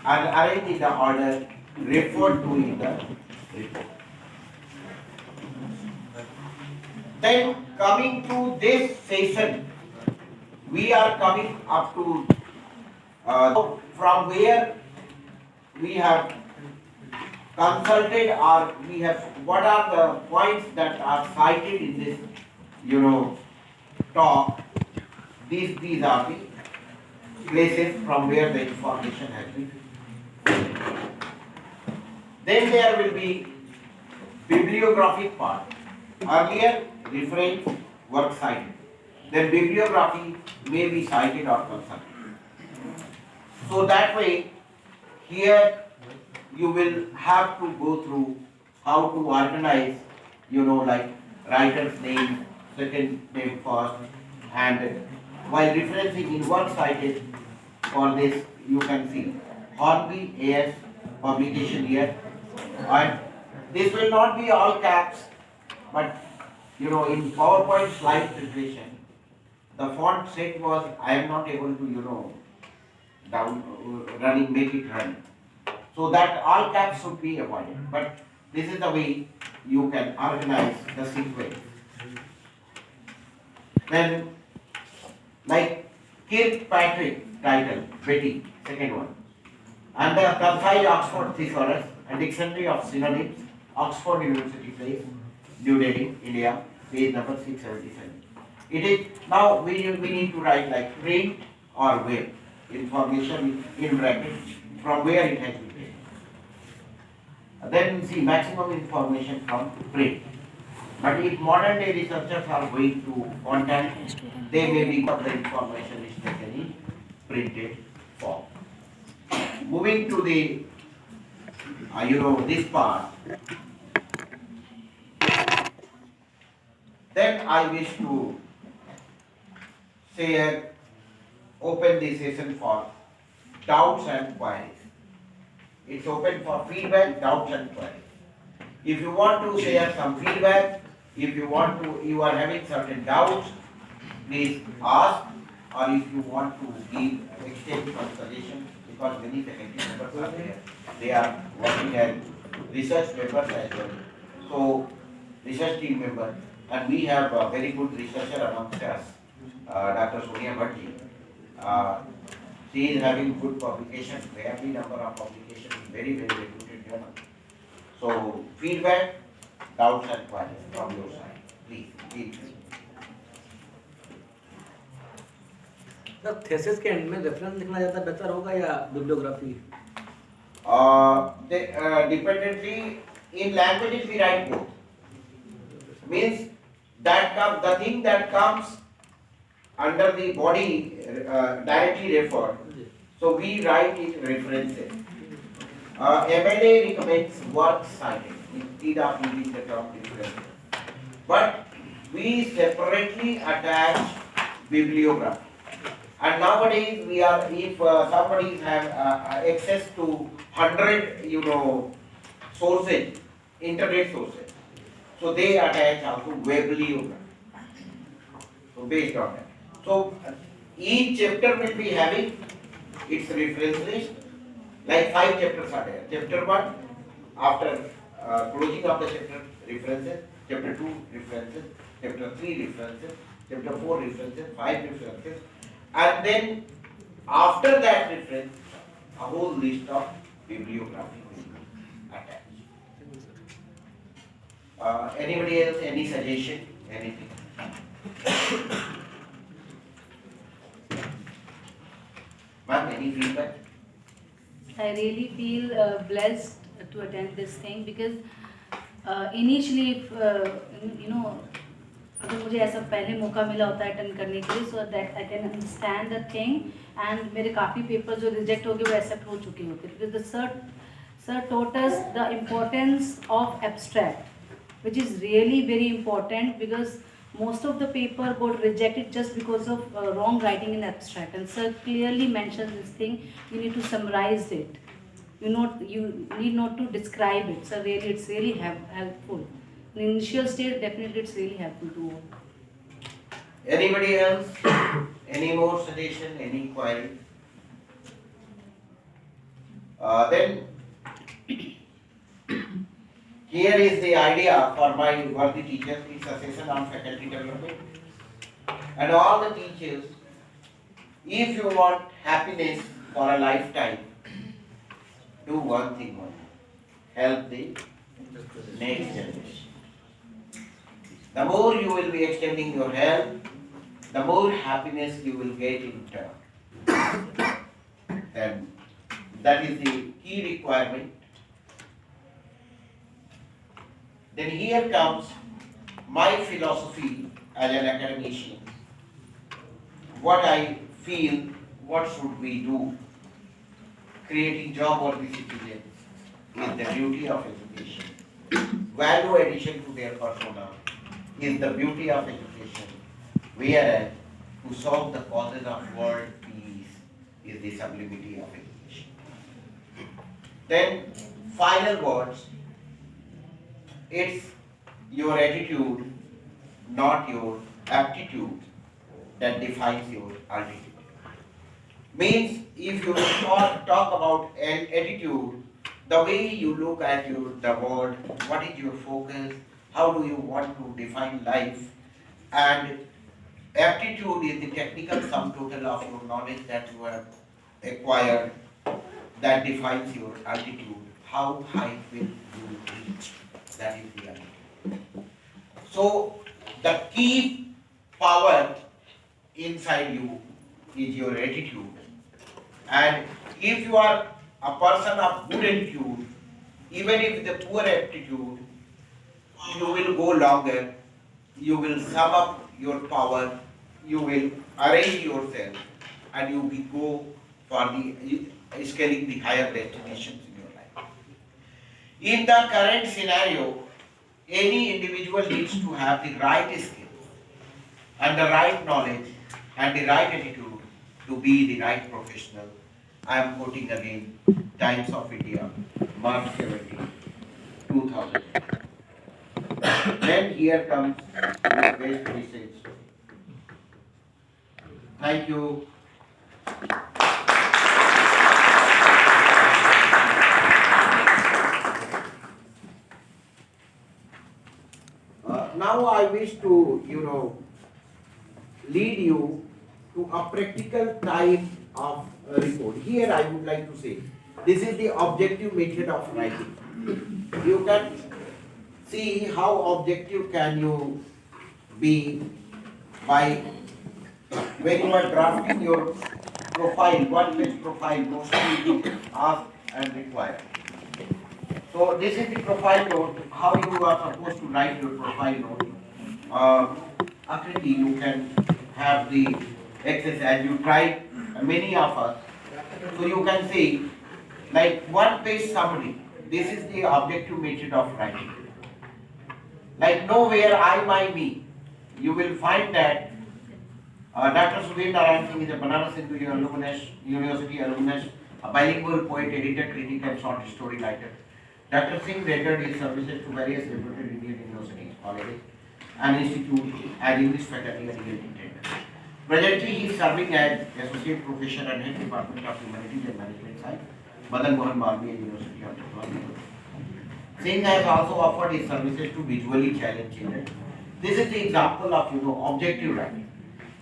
and arranged in the order referred to in the report. Then coming to this session, we are coming up to from where we have consulted or we have what are the points that are cited in this talk. These are the places from where the information has been. Then there will be bibliographic part. Earlier reference work cited. Then bibliography may be cited or consulted. So that way, here you will have to go through how to organize, like writer's name, second name first, and while referencing in work cited for this, you can see Hornby AS publication here, and this will not be all caps, but in PowerPoint slide preparation, the font set was I am not able to make it run. So that all caps should be avoided. But this is the way you can organize the sequence. Then, like Kirkpatrick title, Betty, second one. And the concise Oxford Thesaurus, a dictionary of synonyms, Oxford University Press, New Delhi, India, page number 677. It is, now we need to write like print or where. Information in bracket from where it has been taken. Then see maximum information from print. But if modern day researchers are going to contact, they may be got the information is taken in printed form. Moving to the this part, then I wish to say open the session for doubts and queries. It's open for feedback, doubts and queries. If you want to share some feedback, if you are having certain doubts, please ask, or if you want to exchange some suggestions, because many faculty members are there, they are working as research members as well. So, research team member, and we have a very good researcher amongst us, Dr. Sonia Bhatti. She is having good publications, very number of publications, very reputed journal. So, feedback, doubts and queries from your side, please.
The thesis के end में reference लिखना ज़्यादा better होगा या bibliography?
Dependently, in languages we write both. Means that the thing that comes under the body directly referred. So we write it references. MLA recommends work cited instead of using the term references. But we separately attach bibliography. And nowadays we are, if somebody have access to 100, sources, internet sources, so they attach also bibliography. So based on that. So each chapter will be having its reference list. Like 5 chapters are there. Chapter 1, after closing of the chapter, references. Chapter 2, references. Chapter 3, references. Chapter 4, references. 5 references. And then after that reference, a whole list of bibliography will be attached. Anybody else, any suggestion, anything? Ma'am, any feedback?
I really feel blessed to attend this thing because initially, if, अगर मुझे ऐसा पहले मौका मिला होता है attend करने के लिए so that I can understand the thing and मेरे काफ़ी पेपर जो रिजेक्ट हो गए वो एक्सेप्ट हो चुके होते because the sir taught us the importance of abstract which is really very important because most of the paper got rejected just because of wrong writing in abstract and sir clearly mentions this thing you need to summarize it you need not to describe it so really it's really helpful in initial stage definitely it's really helpful to all.
Anybody else? Any more suggestion? Any query? Then here is the idea for my worthy teachers. It's a session on faculty development. And all the teachers, if you want happiness for a lifetime, do one thing only. Help the next generation. The more you will be extending your help, the more happiness you will get in turn. And that is the key requirement. Then here comes my philosophy as an academician. What I feel, what should we do? Creating job-worthy citizens is the duty of education. Value addition to their persona is the beauty of education, whereas to solve the causes of world peace is the sublimity of education. Then, final words, it's your attitude, not your aptitude, that defines your altitude. Means, if you talk about an attitude, the way you look at the world, what is your focus, how do you want to define life, and aptitude is the technical sum total of your knowledge that you have acquired that defines your altitude. How high will you reach? That is the altitude. So the key power inside you is your attitude. And if you are a person of good attitude, even if the poor aptitude, you will go longer, you will sum up your power, you will arrange yourself, and you will go for the scaling the higher destinations in your life. In the current scenario, any individual needs to have the right skills and the right knowledge and the right attitude to be the right professional. I am quoting again Times of India, March 17, 2000. Then here comes the best message. Thank you. Now I wish to, lead you to a practical type of report. Here I would like to say, this is the objective method of writing. You can see how objective can you be by when you are drafting your profile, one-page profile, mostly asked and required. So this is the profile note, how you are supposed to write your profile note. Akriti, you can have the access as you tried, many of us. So you can see, like one-page summary, this is the objective method of writing. Like nowhere I, my, me, you will find that Dr. S.N.Singh is a Banaras Hindu University alumnus, a bilingual poet, editor, critic, and short story writer. Dr. Singh rendered his services to various reputed Indian universities, colleges, and institutes as English faculty and legal intendant. Presently, he is serving as Associate Professor and Head Department of Humanities and Management Science, Madan Mohan Malviya University of Technology. Singh has also offered his services to visually challenged children. This is the example of objective writing.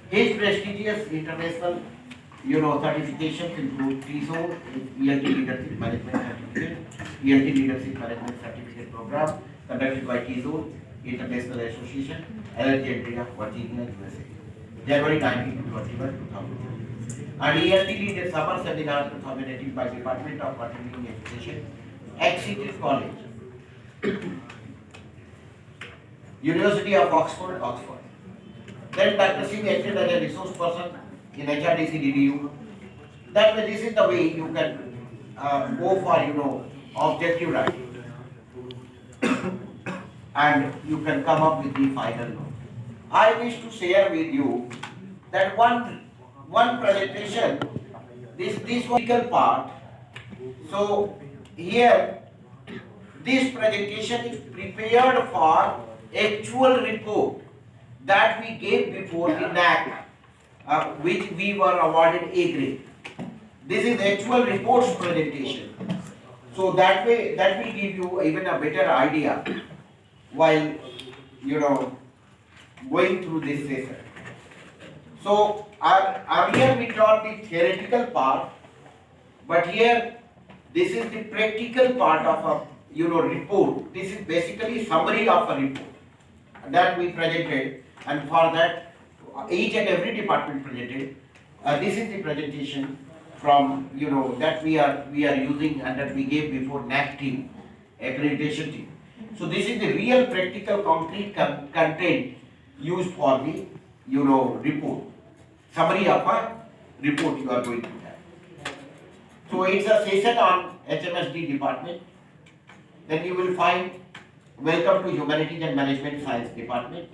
His prestigious international certifications include TESOL, ELT Leadership Management Certificate, ELT Leadership Management Certificate Program conducted by TESOL International Association, Alexandria, Virginia, USA, January 19 to 21, 2003. And ELT Leader Summer Seminar 2018 by Department of Continuing Education, Exeter College, University of Oxford, Oxford. Then Dr. Singh acted as a resource person in HRDC DDU. That way, this is the way you can go for objective writing, and you can come up with the final note. I wish to share with you that one presentation, this vertical part. So here, this presentation is prepared for actual report that we gave before the NAC, which we were awarded A grade. This is actual reports presentation. So that way, that will give you even a better idea while going through this session. So earlier we taught the theoretical part, but here this is the practical part of a report. This is basically summary of a report that we presented. And for that, each and every department presented. This is the presentation from that we are using and that we gave before NAC team, accreditation team. So this is the real practical concrete content used for the report, summary of a report you are going to have. So it's a session on HMSD department. Then you will find welcome to Humanities and Management Science department,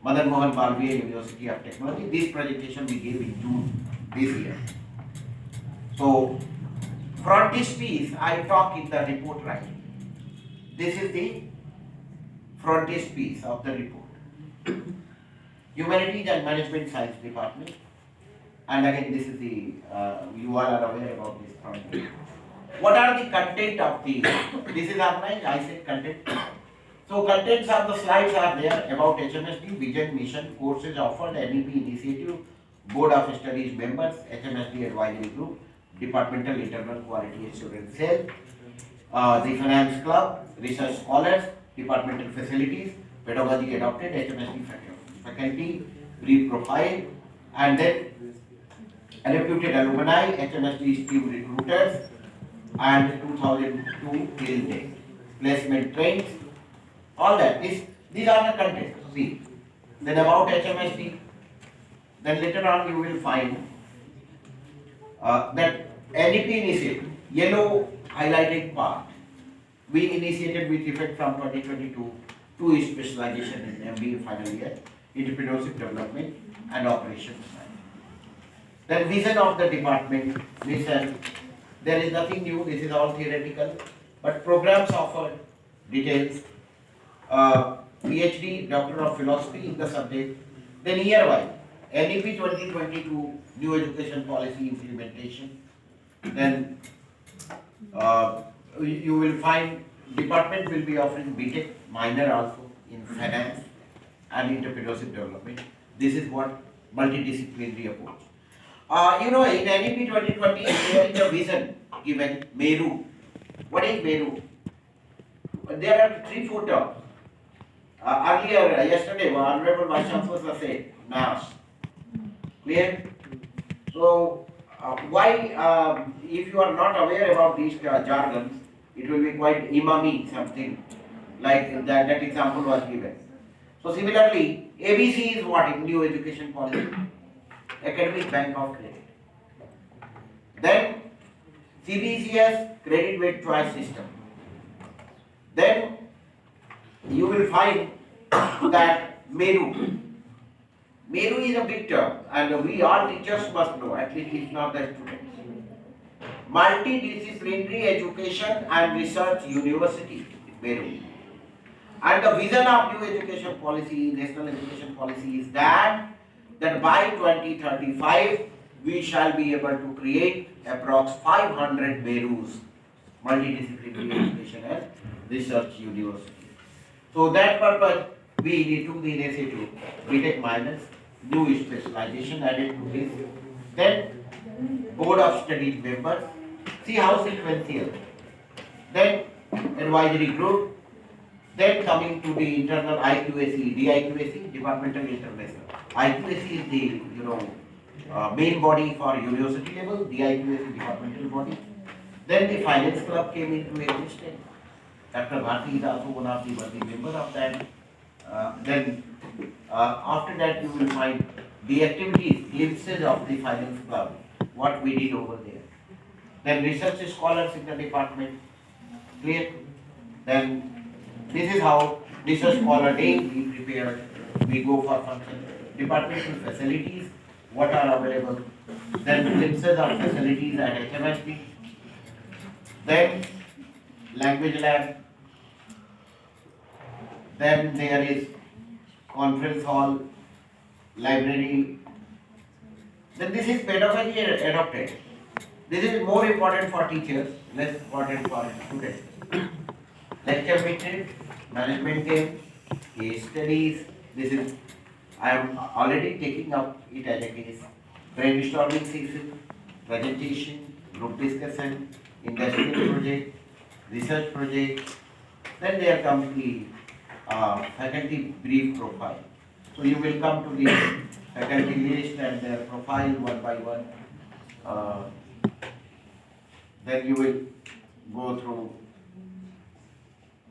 Madan Mohan Malviya University of Technology. This presentation we gave in June this year. So, frontispiece I talk in the report writing. This is the frontispiece of the report. Humanities and Management Science department. And again, this is the, you all are aware about this frontispiece. What are the content of the, this is organized, I said content. So contents of the slides are there about HMSD, vision, mission, courses offered, NEP initiative, Board of Studies members, HMSD advisory group, departmental internal quality assurance cell, the finance club, research scholars, departmental facilities, pedagogy adopted, HMSD faculty, brief profile, and then reputed alumni, HMSD team recruiters, and 2002 till date. Placement trains, all that. These are the content. See. Then about HMSD, then later on you will find that NEP initiative, yellow highlighted part, we initiated with effect from 2022 to specialization in MBA final year, entrepreneurship development and operations. Then vision of the department, mission, there is nothing new, this is all theoretical, but programs offered, details, PhD, Doctor of Philosophy in the subject, then year-wise, NEP 2022, New Education Policy Implementation, then you will find department will be offering BTech minor also in finance and entrepreneurship development. This is what multidisciplinary approach. In NEP 2020, there is a vision given, Meru. What is Meru? There are 3-4 terms. Earlier, yesterday, Honorable Vice Chancellor said, mass. Clear? So, why, if you are not aware about these jargons, it will be quite imami something, like that example was given. So, similarly, ABC is what in New Education Policy? Academic Bank of Credit. Then, CBCS, Credit Weight Choice System. Then, you will find that Meru. Meru is a big term, and we all teachers must know, at least if not the students. Multidisciplinary Education and Research University, Meru. And the vision of New Education Policy, National Education Policy is that by 2035, we shall be able to create approx 500 Merus, Multidisciplinary Education and Research University. So that purpose, we took the initiative, BTech minus, new specialization added to this. Then Board of Studies members, see how sequential. Then advisory group, then coming to the internal IQAC, DIQAC, Departmental International. IQAC is the main body for university level, DIQAC departmental body. Then the finance club came into existence. Dr. Bharti is also one of the working members of that. Then after that you will find the activities, glimpses of the finance club, what we did over there. Then research scholars in the department, clear? Then this is how research scholar day we prepare, we go for function. Departmental facilities, what are available. Then glimpses of facilities at HMSD. Then language lab. Then there is conference hall, library. Then this is pedagogy adopted. This is more important for teachers, less important for students. Lecture material, management game, case studies. This is, I am already taking up it as a case. Brainstorming session, presentation, group discussion, industrial project, research project. Then there comes the faculty brief profile. So you will come to the faculty list and their profile one by one. Then you will go through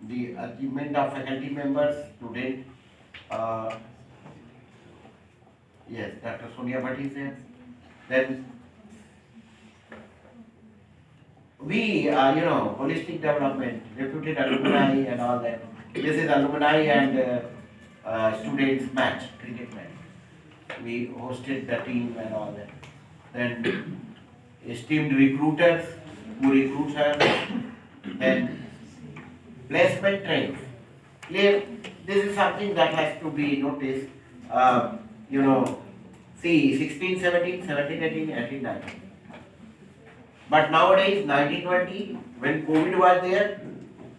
the achievement of faculty members to date. Yes, Dr. Sonia Bhatt is there. Then we, holistic development, reputed alumni and all that. This is alumni and students match, cricket match. We hosted the team and all that. Then esteemed recruiters who recruit her. Then placement trains. Clear? This is something that has to be noticed. See 16, 17, 17, 18, 18, 19. But nowadays 19, 20, when COVID was there,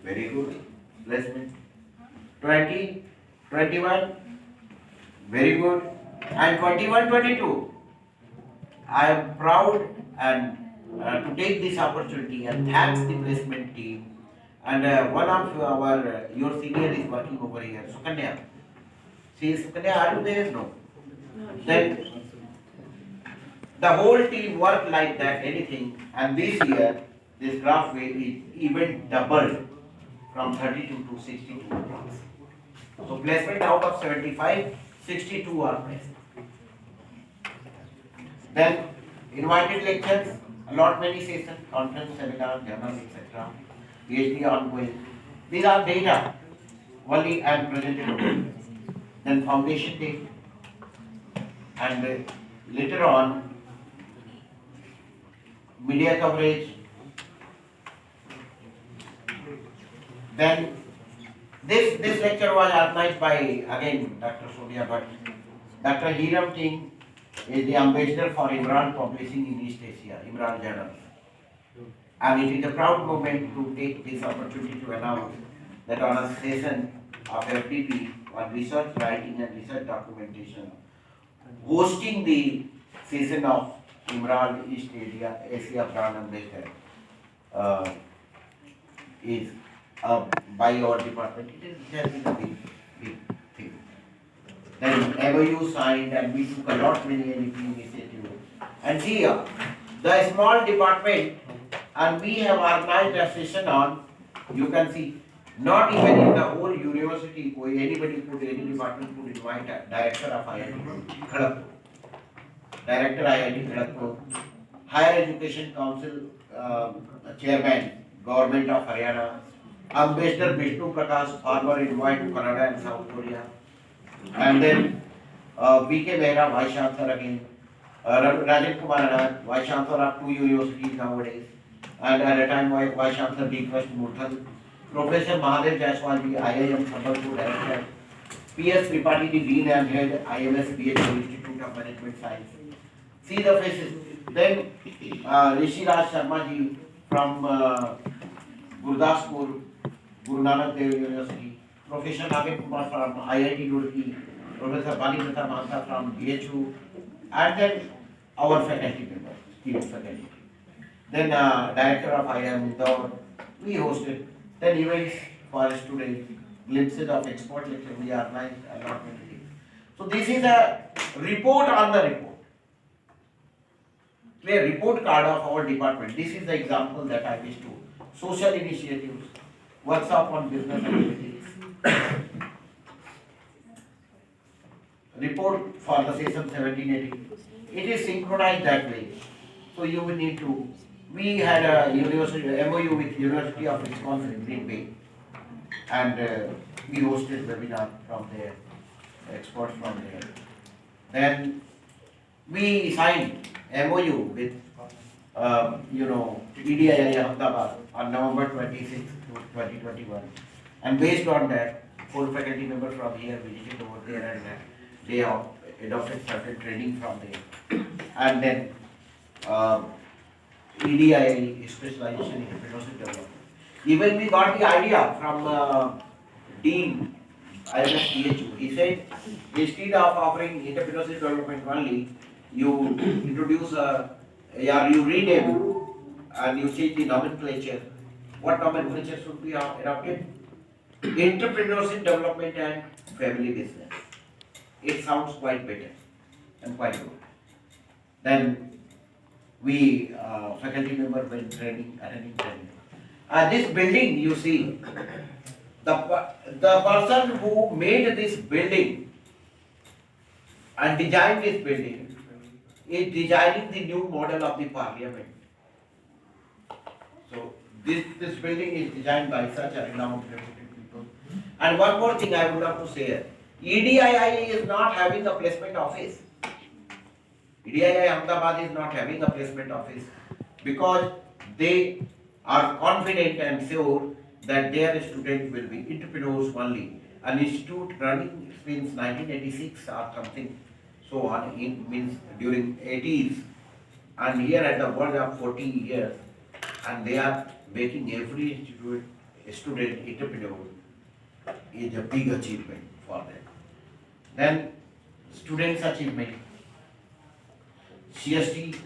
very good placement. 20, 21, very good. And 21, 22. I am proud and to take this opportunity and thanks the placement team. And one of your senior is working over here, Sukanya. She is Sukanya, are you there? No. Then the whole team worked like that, anything, and this year, this graph will even doubled from 32 to 62 marks. So placement out of 75, 62 are placed. Then invited lectures, a lot many sessions, conference, seminar, journals, etc. PhD ongoing. These are data only and presented only. Then foundation day, and later on media coverage. Then this lecture was organized by again Dr. Sonia Bhatt. Dr. Hiram Singh is the ambassador for Imran Publishing in East Asia, Imran Journal. And it is a proud moment to take this opportunity to announce that on a session of FDP on research writing and research documentation, hosting the session of Imran East Asia Brand Ambassador is by our department. It has been a big thing. Then MOU signed and we took a lot many NEP initiatives. And here, the small department, and we have organized a session on, you can see, not even in the whole university, anybody could, any department could invite a director of IIT Gorakhpur, director IIT Gorakhpur, Higher Education Council chairman, Government of Haryana, Ambassador Vishnu Prakash, former invite to Canada and South Korea, and then V.K. Mehra, Vice Chancellor again, Rajan Kumar Anand, Vice Chancellor of 2 universities nowadays, and at a time Vice Chancellor D. Krishna Murthan, Professor Mahadev Jaiswal, IIM Sambalpur Director, P.S. Tripathi, Dean and Head, IMS PhD Institute of Management Science. See the faces. Then Rishi Raj Sharma ji from Gorakhpur, Guru Nanak Dev University, Professor Nagin Kumar from IIT Roorkee, Professor Bani Pratap Mahanta from BHU, and then our faculty members, student faculty. Then Director of IIM Uttar, we hosted. Then events for students, glimpses of export lecture, we organized a lot many things. So this is a report on the report. Clear report card of our department. This is the example that I wish to. Social initiatives, workshop on business activities, report for the session 1780. It is synchronized that way. So you will need to. We had a university MOU with University of Wisconsin Green Bay, and we hosted webinar from there, experts from there. Then we signed MOU with EDII Ahmedabad on November 26, 2021, and based on that, 4 faculty members from here visited over there, and they have adopted certain training from there, and then EDII specialization in entrepreneurship development. Even we got the idea from Dean IMS PHU. He said, instead of offering entrepreneurship development only, you introduce you rename and you change the nomenclature. What nomenclature should be adopted? Entrepreneurship development and family business. It sounds quite better and quite good. Then we faculty member went attending training. This building you see, the person who made this building and designed this building is designing the new model of the parliament. So this building is designed by such a renowned people. And one more thing I would have to say, EDII is not having a placement office. EDII Ahmedabad is not having a placement office because they are confident and sure that their students will be entrepreneurs only. An institute running since 1986 or something, so on, means during 80s, and here at the verge of 40 years, and they are making every student entrepreneur is a big achievement for them. Then students' achievement. CST,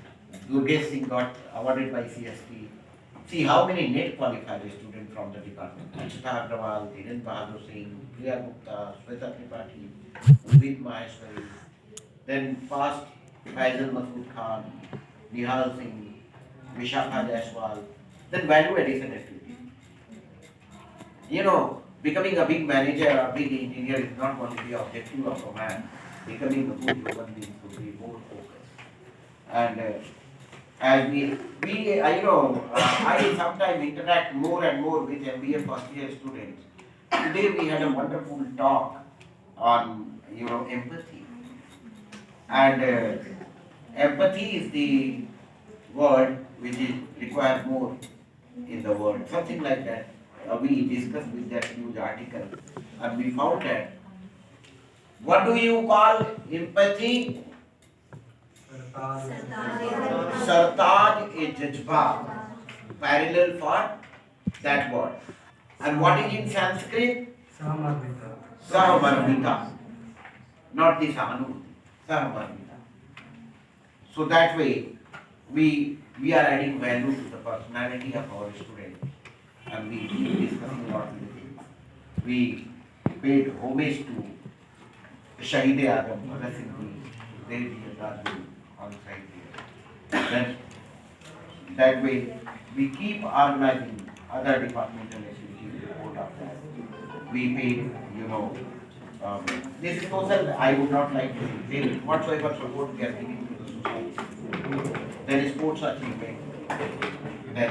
Gurgesh Singh got awarded by CST. See how many net qualified students from the department. Achita Agrawal, Dhiren Bahadur Singh, Priya Gupta, Sweta Tripathi, Udit Maheshwari, then past Faisal Masood Khan, Nihal Singh, Vishakha Jaiswal, then value addition activity. You know, becoming a big manager or a big engineer is not going to be objective of a man. Becoming a good human being should be more focused. And as I sometimes interact more and more with MBA first year students. Today we had a wonderful talk on, empathy. And empathy is the word which is required more in the world, something like that. We discussed with that huge article, and we found that what do you call empathy? Sartaj e jajba, parallel for that word. And what is in Sanskrit? Sahamarmita, not the Sahanubhuti, Sahamarmita. So that way, we are adding value to the personality of our students, and we keep discussing a lot with them. We paid homage to Shahid Adam, Bhagat Singh, Dev Ji, on site here. Then, that way, we keep organizing other departmental activities report of that. We pay, this is social, I would not like to say whatsoever support we are giving to the society. Then sports achievement, then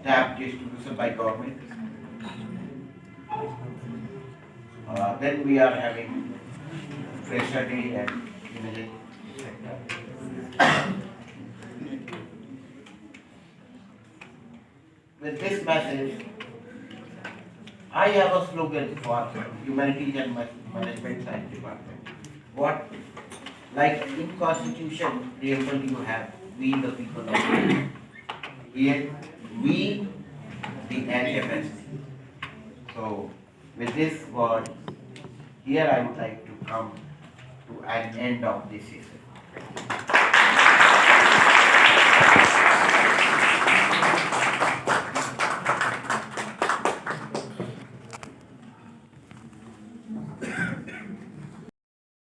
TAP distribution by government. Then we are having fresher day and imaging sector. With this message, I have a slogan for Humanities and Management Science Department. What, like in Constitution, preamble you have, we the people of India. Here, we the NFS. So, with this word, here I would like to come to an end of this session.